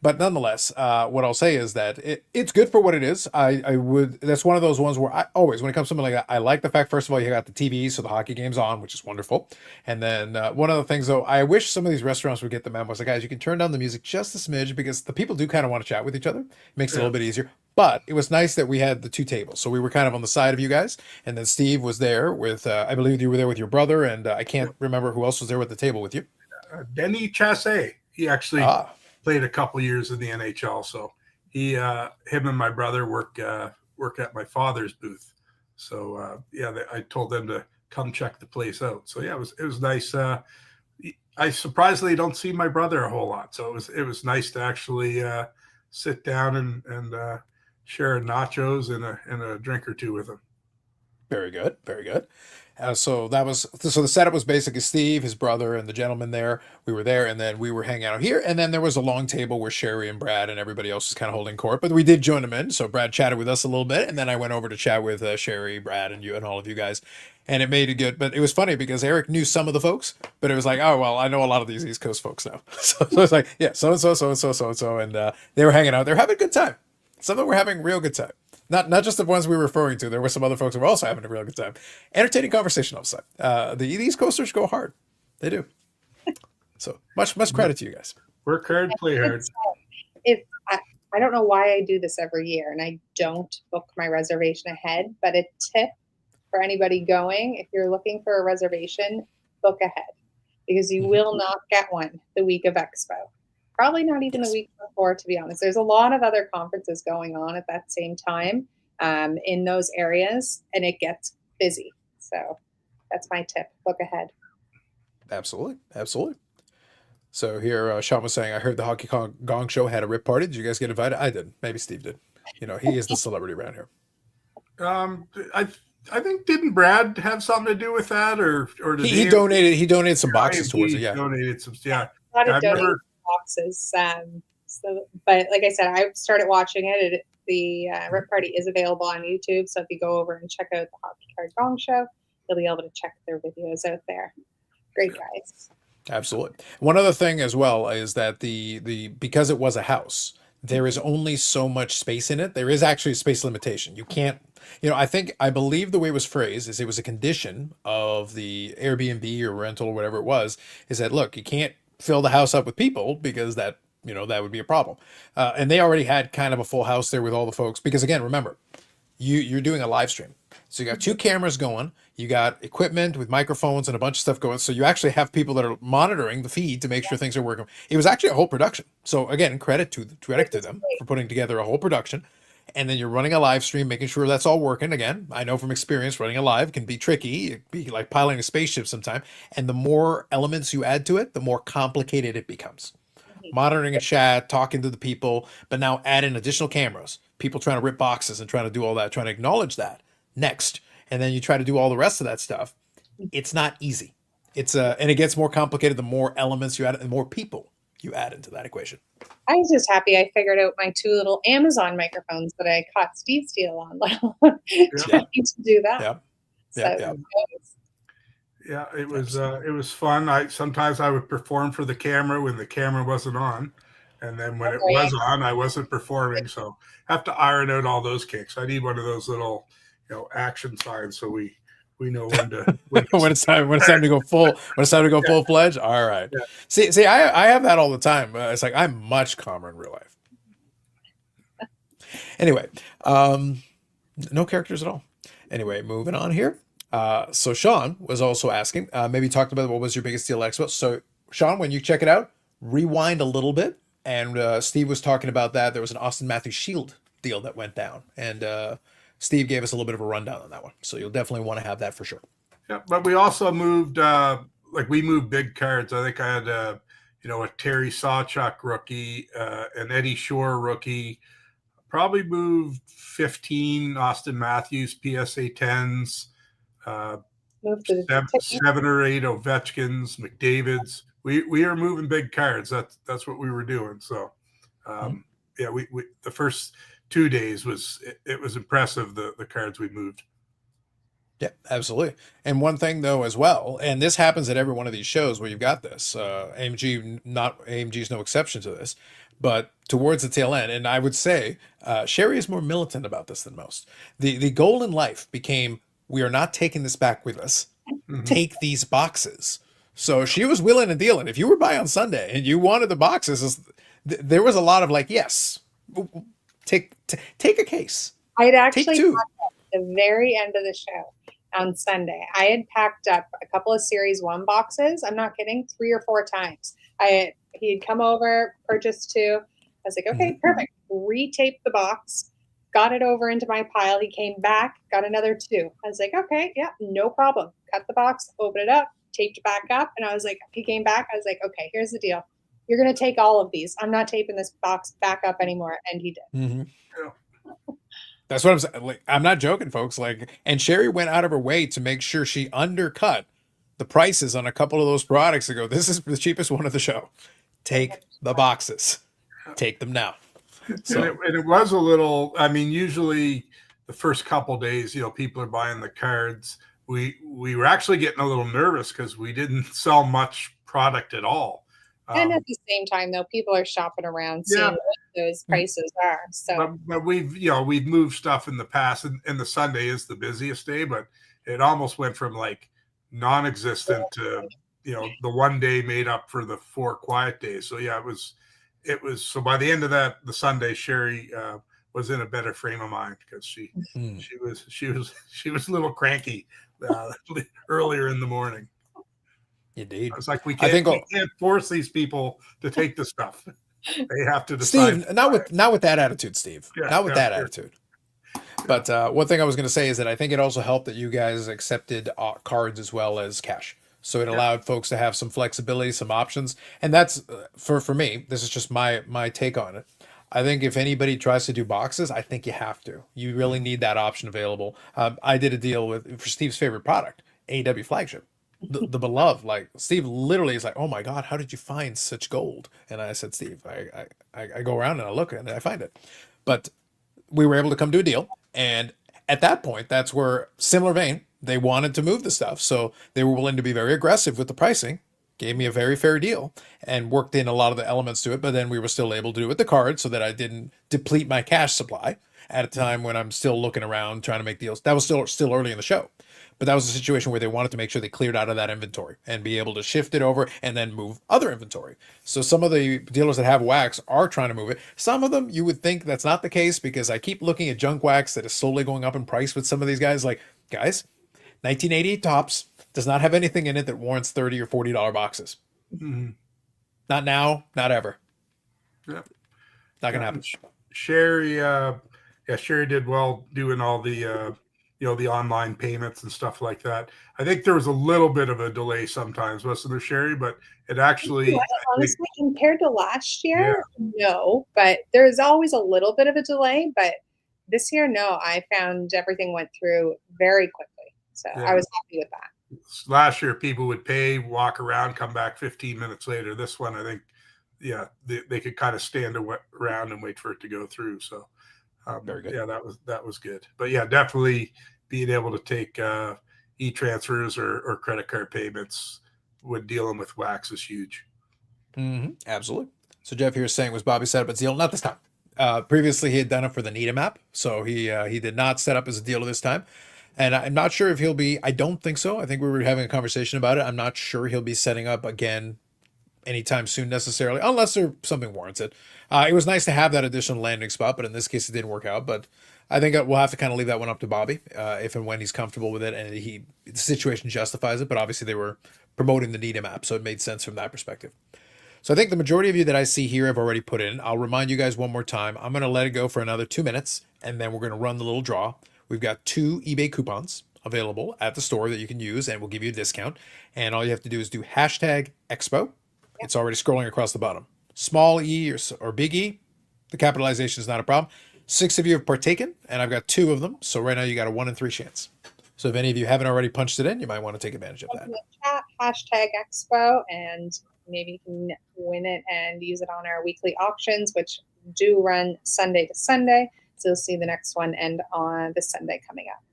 But nonetheless, what I'll say is that it's good for what it is. I would, that's one of those ones where I always, when it comes to something like that, I like the fact, first of all, you got the TV, so the hockey game's on, which is wonderful. And then one of the things, though, I wish some of these restaurants would get the memo. Like, guys, you can turn down the music just a smidge because the people do kind of want to chat with each other. It makes it a little bit easier. But it was nice that we had the 2 tables. So we were kind of on the side of you guys. And then Steve was there with, I believe you were there with your brother. And I can't remember who else was there with the table with you. Denny Chassé. He actually played a couple years in the NHL. So him and my brother work at my father's booth. So I told them to come check the place out. So yeah, it was nice. I surprisingly don't see my brother a whole lot. So it was nice to actually sit down and share nachos and a drink or two with him. Very good. Very good. So the setup was basically Steve, his brother, and the gentleman there. We were there, and then we were hanging out here. And then there was a long table where Sherry and Brad and everybody else was kind of holding court. But we did join them in. So Brad chatted with us a little bit, and then I went over to chat with Sherry, Brad, and you and all of you guys. And it made it good. But it was funny because Eric knew some of the folks, but it was like, oh, well, I know a lot of these East Coast folks now. So it's like, yeah, so-and-so, so-and-so, so-and-so. And they were hanging out. They're having a good time. Some of them were having a real good time. Not just the ones we were referring to. There were some other folks who were also having a real good time. Entertaining conversation all the time. The East Coasters go hard. They do. So much credit to you guys. Work hard, play hard. If I don't know why I do this every year, and I don't book my reservation ahead, but a tip for anybody going, if you're looking for a reservation, book ahead because you will not get one the week of Expo. Probably not even the week before, to be honest. There's a lot of other conferences going on at that same time in those areas, and it gets busy. So that's my tip. Book ahead. Absolutely. Absolutely. So here, Sean was saying, I heard the Hockey Gong Show had a rip party. Did you guys get invited? I did. Maybe Steve did. He is the celebrity around here. I think, didn't Brad have something to do with that, or did he donated some boxes towards it. Yeah, donated some. Yeah, a lot of donated boxes. But like I said, I started watching it. The Rip Party is available on YouTube, so if you go over and check out the Hockey Card Gong Show, you'll be able to check their videos out there. Great guys. Absolutely. One other thing as well is that the because it was a house, there is only so much space in it. There is actually a space limitation. You can't, I believe the way it was phrased is it was a condition of the Airbnb or rental or whatever it was, is that, look, you can't fill the house up with people because that would be a problem. And they already had kind of a full house there with all the folks. Because again, remember, you're doing a live stream. So you got 2 cameras going, you got equipment with microphones and a bunch of stuff going. So you actually have people that are monitoring the feed to make sure things are working. It was actually a whole production. So again, credit to them for putting together a whole production. And then you're running a live stream, making sure that's all working. Again, I know from experience, running a live can be tricky. It can be like piloting a spaceship sometime. And the more elements you add to it, the more complicated it becomes. Monitoring a chat, talking to the people, but now add in additional cameras, people trying to rip boxes and trying to do all that, trying to acknowledge that next. And then you try to do all the rest of that stuff. It's not easy. And it gets more complicated the more elements you add and the more people you add into that equation. I was just happy I figured out my 2 little Amazon microphones that I caught Steve steal on. Trying to do that. Yeah, it was fun. Sometimes I would perform for the camera when the camera wasn't on, and then when it was on, I wasn't performing. So I have to iron out all those kicks. I need one of those little, action signs so we know when to when it's time to go full fledged. All right. Yeah. See, I have that all the time. It's like I'm much calmer in real life. Anyway, no characters at all. Anyway, moving on here. So Sean was also asking, maybe talked about what was your biggest deal at Expo. So Sean, when you check it out, rewind a little bit. And Steve was talking about that. There was an Austin Matthews Shield deal that went down. And Steve gave us a little bit of a rundown on that one. So you'll definitely want to have that for sure. Yeah, but we also moved, like we moved big cards. I think I had, a Terry Sawchuk rookie, an Eddie Shore rookie. Probably moved 15 Austin Matthews PSA 10s, seven or eight Ovechkins, McDavids. We are moving big cards. That's what we were doing. So, yeah, we the first 2 days it was impressive the cards we moved. Yeah, absolutely. And one thing though, as well, and this happens at every one of these shows where you've got this. AMG is no exception to this, but towards the tail end, and I would say Sherry is more militant about this than most. The goal in life became, we are not taking this back with us. Mhm. Take these boxes. So she was willing to deal. And if you were by on Sunday and you wanted the boxes, there was a lot of like, yes, take a case. I'd actually Take two. at the very end of the show on Sunday, I had packed up a couple of Series 1 boxes. I'm not kidding, 3 or 4 times. He'd come over, purchased 2. I was like, okay, perfect. Retaped the box, got it over into my pile. He came back, got another 2. I was like, okay, yeah, no problem. Cut the box, open it up, taped it back up. And I was like, he came back. I was like, okay, here's the deal. You're going to take all of these. I'm not taping this box back up anymore. And he did. Mm-hmm. Yeah. That's what I'm saying. Like, I'm not joking, folks. Like, and Sherry went out of her way to make sure she undercut the prices on a couple of those products to go, this is the cheapest one of the show. Take the boxes. Take them now. So, And it was a little, I mean, usually the first couple days, people are buying the cards. We were actually getting a little nervous because we didn't sell much product at all. And at the same time, though, people are shopping around seeing what those prices are. So, but we've moved stuff in the past, and the Sunday is the busiest day, but it almost went from like non-existent to the one day made up for the 4 quiet days. So yeah, it was. So by the end of the Sunday, Sherry was in a better frame of mind because she was a little cranky earlier in the morning. Indeed. It's like we can't force these people to take the stuff. They have to decide. Steve, not with that attitude, Steve. Yeah, not with that attitude. But one thing I was going to say is that I think it also helped that you guys accepted cards as well as cash. So it allowed folks to have some flexibility, some options. And that's, for me, this is just my take on it. I think if anybody tries to do boxes, I think you have to. You really need that option available. I did a deal for Steve's favorite product, AW Flagship. The beloved, like Steve literally is like, oh my God, how did you find such gold? And I said, Steve, I go around and I look and I find it. But we were able to come to a deal. And at that point, that's where, similar vein, they wanted to move the stuff. So they were willing to be very aggressive with the pricing, gave me a very fair deal and worked in a lot of the elements to it. But then we were still able to do it with the card so that I didn't deplete my cash supply at a time when I'm still looking around trying to make deals. That was still early in the show. But that was a situation where they wanted to make sure they cleared out of that inventory and be able to shift it over and then move other inventory. So some of the dealers that have wax are trying to move it. Some of them, you would think that's not the case because I keep looking at junk wax that is slowly going up in price with some of these guys. Like, guys, 1988 tops does not have anything in it that warrants $30 or $40 boxes. Mm-hmm. Not now, not ever. Yep. Not going to happen. Sherry, Sherry did well doing all the the online payments and stuff like that. I think there was a little bit of a delay sometimes, wasn't there, Sherry? But it actually, honestly, compared to last year, no. But there's always a little bit of a delay. But this year, no. I found everything went through very quickly, so I was happy with that. Last year, people would pay, walk around, come back 15 minutes later. This one, I think, they could kind of stand around and wait for it to go through. So, very good. Yeah, that was good. But yeah, definitely being able to take e-transfers or credit card payments when dealing with wax is huge. Mm-hmm. Absolutely. So Jeff here is saying, was Bobby set up as a deal? Not this time. Previously, he had done it for the Needham app, so he did not set up as a deal this time. And I'm not sure if he'll be. I don't think so. I think we were having a conversation about it. I'm not sure he'll be setting up again anytime soon necessarily, unless something warrants it. It was nice to have that additional landing spot, but in this case, it didn't work out. But I think we'll have to kind of leave that one up to Bobby, if and when he's comfortable with it and the situation justifies it. But obviously, they were promoting the Needham app, so it made sense from that perspective. So I think the majority of you that I see here have already put in. I'll remind you guys one more time. I'm going to let it go for another 2 minutes, and then we're going to run the little draw. We've got 2 eBay coupons available at the store that you can use, and we'll give you a discount. And all you have to do is do hashtag Expo. It's already scrolling across the bottom. Small e or big E, the capitalization is not a problem. 6 of you have partaken, and I've got 2 of them. So right now you got a 1 in 3 chance. So if any of you haven't already punched it in, you might want to take advantage of that. In the chat, hashtag Expo, and maybe you can win it and use it on our weekly auctions, which do run Sunday to Sunday. So you'll see the next one end on the Sunday coming up.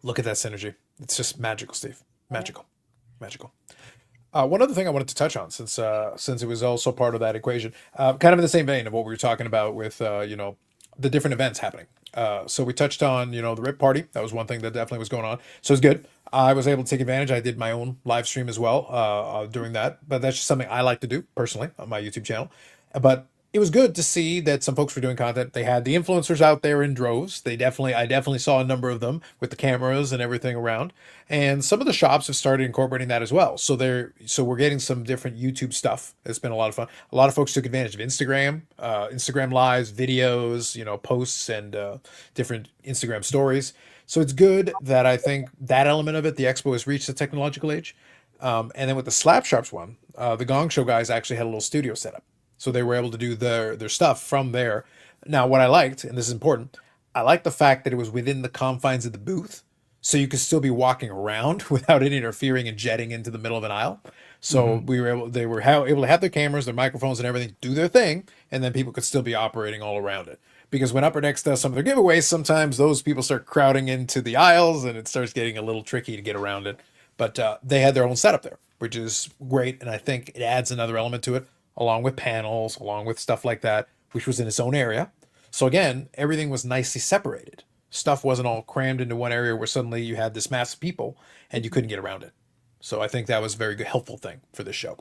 Look at that synergy. It's just magical, Steve. Magical. Magical. One other thing I wanted to touch on, since it was also part of that equation, kind of in the same vein of what we were talking about with the different events happening. So we touched on the RIP party. That was one thing that definitely was going on. So it's good. I was able to take advantage. I did my own live stream as well during that, but that's just something I like to do personally on my YouTube channel. But it was good to see that some folks were doing content. They had the influencers out there in droves. I definitely saw a number of them with the cameras and everything around. And some of the shops have started incorporating that as well. So we're getting some different YouTube stuff. It's been a lot of fun. A lot of folks took advantage of Instagram, Instagram lives, videos, posts, and different Instagram stories. So it's good that I think that element of it, the Expo has reached the technological age. And then with the Slap Sharps one, the Gong Show guys actually had a little studio set up. So they were able to do their stuff from there. Now, what I liked, and this is important, I liked the fact that it was within the confines of the booth, so you could still be walking around without it interfering and jetting into the middle of an aisle. So they were able to have their cameras, their microphones, and everything do their thing, and then people could still be operating all around it. Because when Upper Decks does some of their giveaways, sometimes those people start crowding into the aisles, and it starts getting a little tricky to get around it. But they had their own setup there, which is great, and I think it adds another element to it, along with panels, along with stuff like that, which was in its own area. So again, everything was nicely separated. Stuff wasn't all crammed into one area where suddenly you had this mass of people and you couldn't get around it. So I think that was a very good, helpful thing for this show.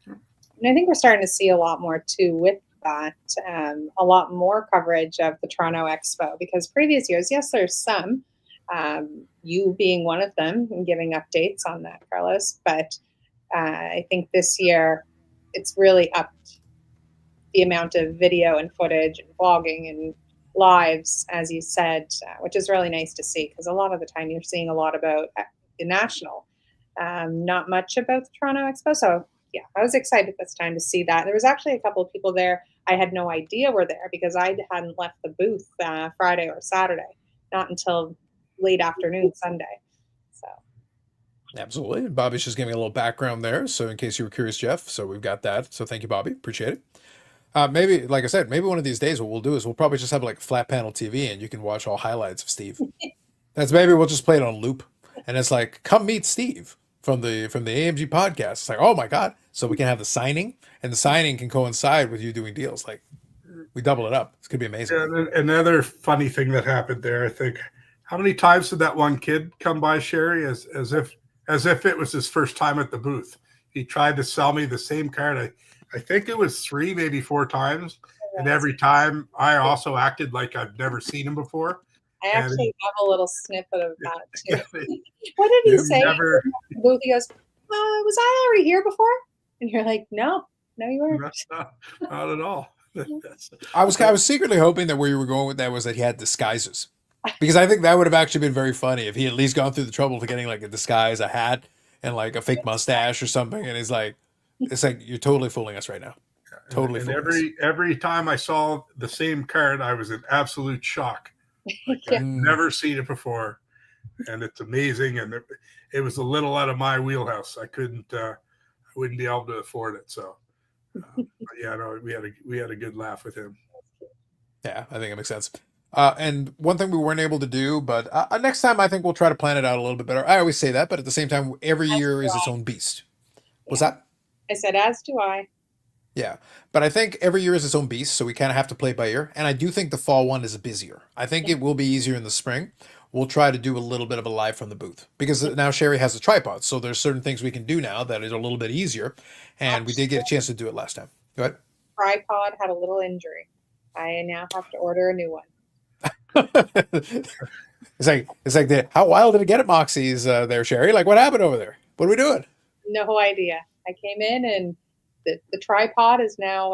And I think we're starting to see a lot more too with that, a lot more coverage of the Toronto Expo, because previous years, yes, there's some, you being one of them and giving updates on that, Carlos, but I think this year, it's really upped the amount of video and footage and vlogging and lives, as you said, which is really nice to see, because a lot of the time you're seeing a lot about the national, not much about the Toronto Expo. So yeah, I was excited this time to see that. There was actually a couple of people there I had no idea were there, because I hadn't left the booth Friday or Saturday, not until late afternoon Sunday. So Absolutely. And Bobby's just giving a little background there. So in case you were curious, Jeff, so we've got that. So thank you, Bobby. Appreciate it. Maybe, like I said, maybe one of these days what we'll do is we'll probably just have like a flat panel TV and you can watch all highlights of Steve. Maybe we'll just play it on loop. And it's like, come meet Steve from the AMG podcast. It's like, oh my God. So we can have the signing, and the signing can coincide with you doing deals. Like, we double it up. It's going to be amazing. Yeah, another funny thing that happened there, I think, how many times did that one kid come by, Sherry, as if it was his first time at the booth? He tried to sell me the same card. I think it was 3, maybe 4 times. And every time I also acted like I've never seen him before. I actually have a little snippet of that too. What did he say? Booth, he goes, was I already here before? And you're like, no, you weren't. Not at all. I was secretly hoping that where you were going with that was that he had disguises, because I think that would have actually been very funny if he at least gone through the trouble of getting like a disguise, a hat, and like a fake mustache or something. And he's like, it's like, you're totally fooling us right now. Totally. And every time I saw the same card, I was in absolute shock. Like, Yeah. I've never seen it before, and it's amazing. And it was a little out of my wheelhouse. I wouldn't be able to afford it. So, but yeah, no, we had a good laugh with him. Yeah, I think it makes sense. And one thing we weren't able to do, but next time I think we'll try to plan it out a little bit better. I always say that, but at the same time, every year is its own beast. What's that? I said, as do I. Yeah, but I think every year is its own beast, so we kind of have to play by ear. And I do think the fall one is busier. I think it will be easier in the spring. We'll try to do a little bit of a live from the booth, because now Sherry has a tripod, so there's certain things we can do now that is a little bit easier. And we did get a chance to do it last time. Go ahead. Tripod had a little injury. I now have to order a new one. It's like how wild did it get at Moxie's there, Sherry? Like what happened over there? What are we doing? No idea. I came in and the tripod is now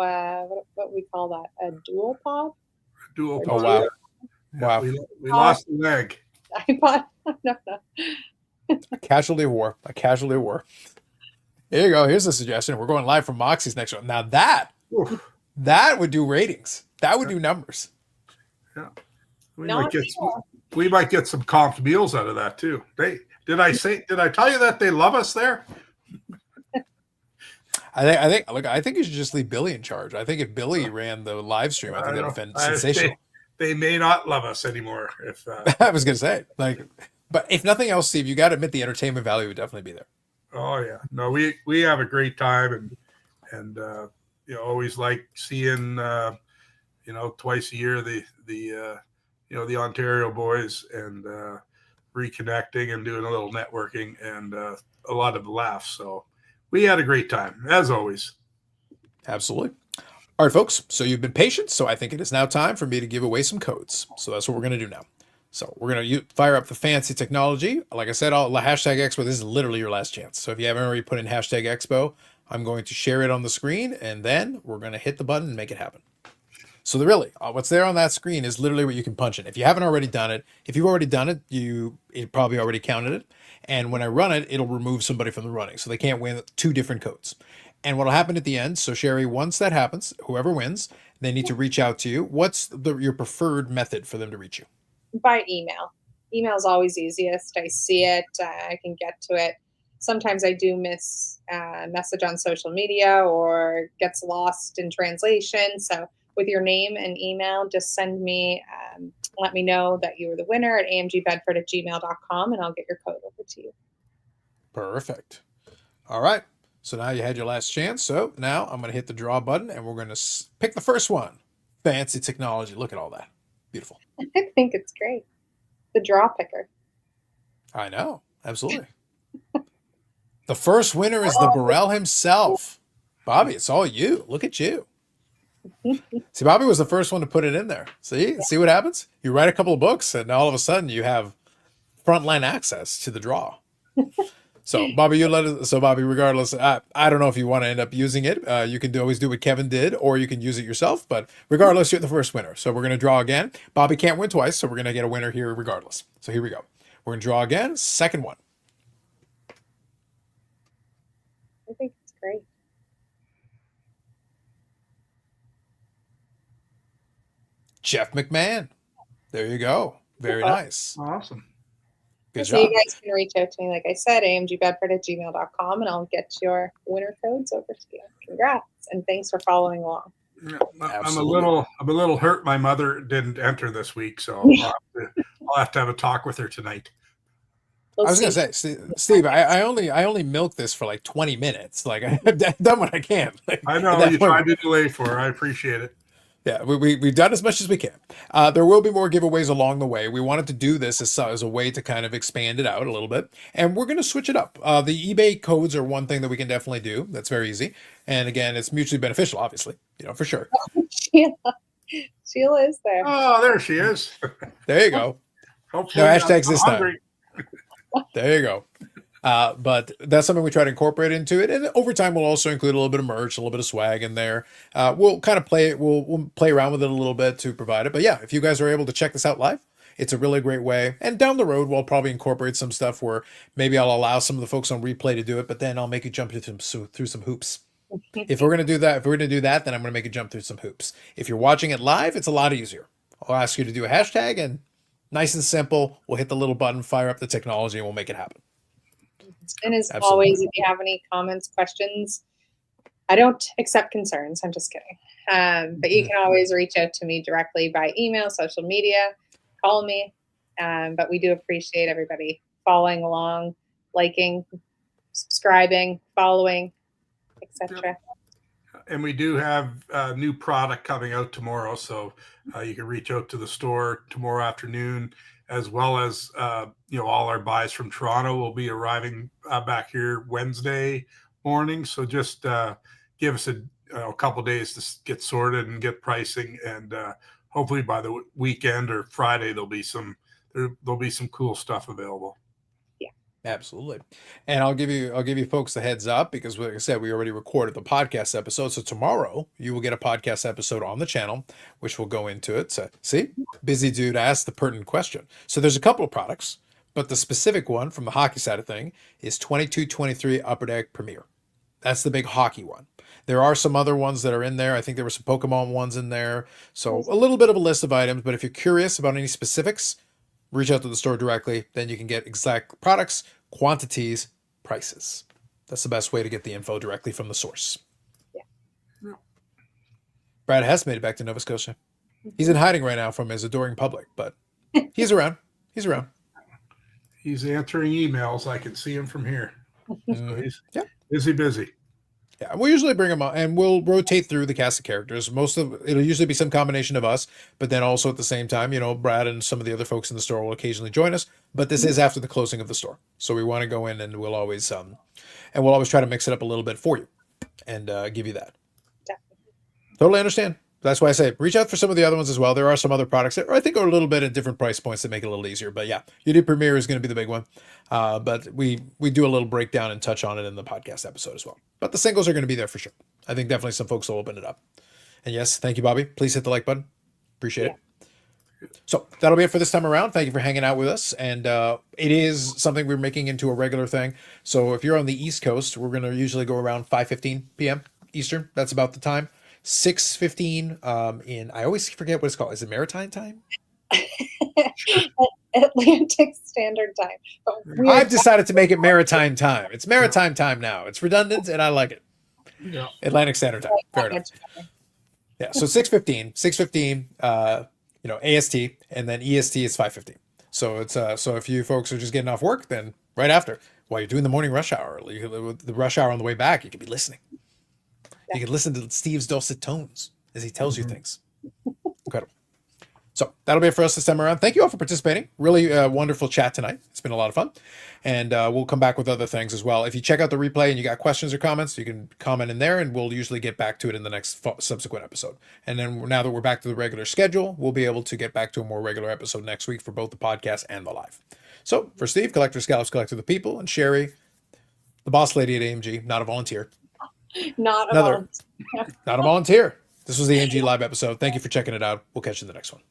what we call that, a dual pod. Dual Or Oh pod. wow, Yeah, wow! we lost the leg. iPod. No, no. A casualty of war. A casualty of war. Here you go. Here's a suggestion. We're going live from Moxie's next one. Now Oof. that would do ratings. That would do numbers. Yeah. We Not might get sure. we might get some comped meals out of that too. Did I tell you that they love us there? I think you should just leave Billy in charge. I think if Billy ran the live stream, I think that'd have been sensational. They may not love us anymore if I was gonna say, but if nothing else, Steve, you got to admit the entertainment value would definitely be there. oh yeah. No, we have a great time and always like seeing twice a year the Ontario boys and reconnecting and doing a little networking and a lot of laughs. So we had a great time as always. Absolutely. All right, folks. So you've been patient. So I think it is now time for me to give away some codes. So that's what we're going to do now. So we're going to fire up the fancy technology. Like I said, hashtag Expo. This is literally your last chance. So if you haven't already put in hashtag Expo, I'm going to share it on the screen and then we're going to hit the button and make it happen. So what's there on that screen is literally what you can punch in. If you haven't already done it, if you've already done it, it probably already counted it. And when I run it, it'll remove somebody from the running. So they can't win two different codes. And what'll happen at the end, so Sherry, once that happens, whoever wins, they need to reach out to you. What's your preferred method for them to reach you? By email. Email is always easiest. I see it. I can get to it. Sometimes I do miss a message on social media or gets lost in translation. So with your name and email, just send me, let me know that you were the winner at amgbedford@gmail.com and I'll get your code over to you. Perfect. All right. So now you had your last chance. So now I'm going to hit the draw button and we're going to pick the first one. Fancy technology. Look at all that. Beautiful. I think it's great. The draw picker. I know. Absolutely. The first winner is the Burrell himself. Bobby, it's all you. Look at you. See, Bobby was the first one to put it in there. See what happens? You write a couple of books and all of a sudden you have frontline access to the draw. So Bobby, Bobby, regardless, I don't know if you want to end up using it. You can always do what Kevin did, or you can use it yourself. But regardless, you're the first winner. So we're going to draw again. Bobby can't win twice, so we're going to get a winner here regardless. So here we go. We're going to draw again. Second one. I think it's great. Jeff McMahon. There you go. Very nice. Awesome. Good So job. you guys can reach out to me, like I said, amgbedford@gmail.com, and I'll get your winner codes over to you. Congrats, and thanks for following along. Yeah, Absolutely. I'm a little hurt. My mother didn't enter this week, so I'll have to have a talk with her tonight. We'll I was see. gonna say, Steve, I only milked this for like 20 minutes. Like I've done what I can. Like, I at know that you point- tried to delay for her. I appreciate it. Yeah, we've done as much as we can. There will be more giveaways along the way. We wanted to do this as a way to kind of expand it out a little bit, and we're going to switch it up. The eBay codes are one thing that we can definitely do. That's very easy, and again, it's mutually beneficial, obviously, for sure. Sheila is there. Oh, there she is. There you go. Hopefully, No hashtags I'm this time. hungry. There you go. But that's something we try to incorporate into it, and over time we'll also include a little bit of merch, a little bit of swag in there. We'll kind of play it. We'll play around with it a little bit to provide it. But yeah, if you guys are able to check this out live, it's a really great way. And down the road, we'll probably incorporate some stuff where maybe I'll allow some of the folks on replay to do it, but then I'll make you jump through some hoops. If we're gonna do that, then I'm gonna make you jump through some hoops. If you're watching it live, it's a lot easier. I'll ask you to do a hashtag, and nice and simple. We'll hit the little button, fire up the technology, and we'll make it happen. And as Absolutely. always, if you have any comments, questions, I don't accept concerns. I'm just kidding. But you can always reach out to me directly by email, social media, call me. But we do appreciate everybody following along, liking, subscribing, following, etc. And we do have a new product coming out tomorrow, so you can reach out to the store tomorrow afternoon, as well as all our buys from Toronto will be arriving back here Wednesday morning. So just give us a couple days to get sorted and get pricing, and hopefully by the weekend or Friday there'll be some cool stuff available. Absolutely. And I'll give you folks the heads up because like I said, we already recorded the podcast episode. So tomorrow you will get a podcast episode on the channel, which will go into it. So see, busy dude asked the pertinent question. So there's a couple of products, but the specific one from the hockey side of thing is 22-23 Upper Deck Premier. That's the big hockey one. There are some other ones that are in there. I think there were some Pokemon ones in there. So a little bit of a list of items, but if you're curious about any specifics, reach out to the store directly. Then you can get exact products, quantities, prices. That's the best way to get the info directly from the source. Yeah. Brad has made it back to Nova Scotia. He's in hiding right now from his adoring public, but he's around. He's around. He's answering emails. I can see him from here. So he's busy. Yeah, we'll usually bring them on, and we'll rotate through the cast of characters. It'll usually be some combination of us, but then also at the same time, Brad and some of the other folks in the store will occasionally join us. But this is after the closing of the store, so we want to go in and we'll always try to mix it up a little bit for you, and give you that. Definitely. Totally understand. That's why I say reach out for some of the other ones as well. There are some other products that I think are a little bit at different price points that make it a little easier. But yeah, UD Premier is going to be the big one. But we do a little breakdown and touch on it in the podcast episode as well. But the singles are going to be there for sure. I think definitely some folks will open it up. And yes, thank you, Bobby. Please hit the like button. Appreciate it. So that'll be it for this time around. Thank you for hanging out with us. And it is something we're making into a regular thing. So if you're on the East Coast, we're going to usually go around 5:15 p.m. Eastern. That's about the time. 6:15 in, I always forget what it's called. Is it Maritime time? Atlantic Standard Time. But I've decided to make it Maritime time. It's Maritime time now. It's redundant and I like it. Yeah. Atlantic Standard Time. Fair enough. Yeah. So 6:15, AST, and then EST is 5:15. So it's so if you folks are just getting off work, then right after, while you're doing the morning rush hour, the rush hour on the way back, you could be listening. You can listen to Steve's dulcet tones as he tells you things. Incredible. So that'll be it for us this time around. Thank you all for participating. Really wonderful chat tonight. It's been a lot of fun. And we'll come back with other things as well. If you check out the replay and you got questions or comments, you can comment in there and we'll usually get back to it in the next subsequent episode. And then now that we're back to the regular schedule, we'll be able to get back to a more regular episode next week for both the podcast and the live. So for Steve, Collector Scallops, Collector the People, and Sherry, the boss lady at AMG, not a volunteer. Not a volunteer. Not a volunteer. This was the AMG live episode. Thank you for checking it out. We'll catch you in the next one.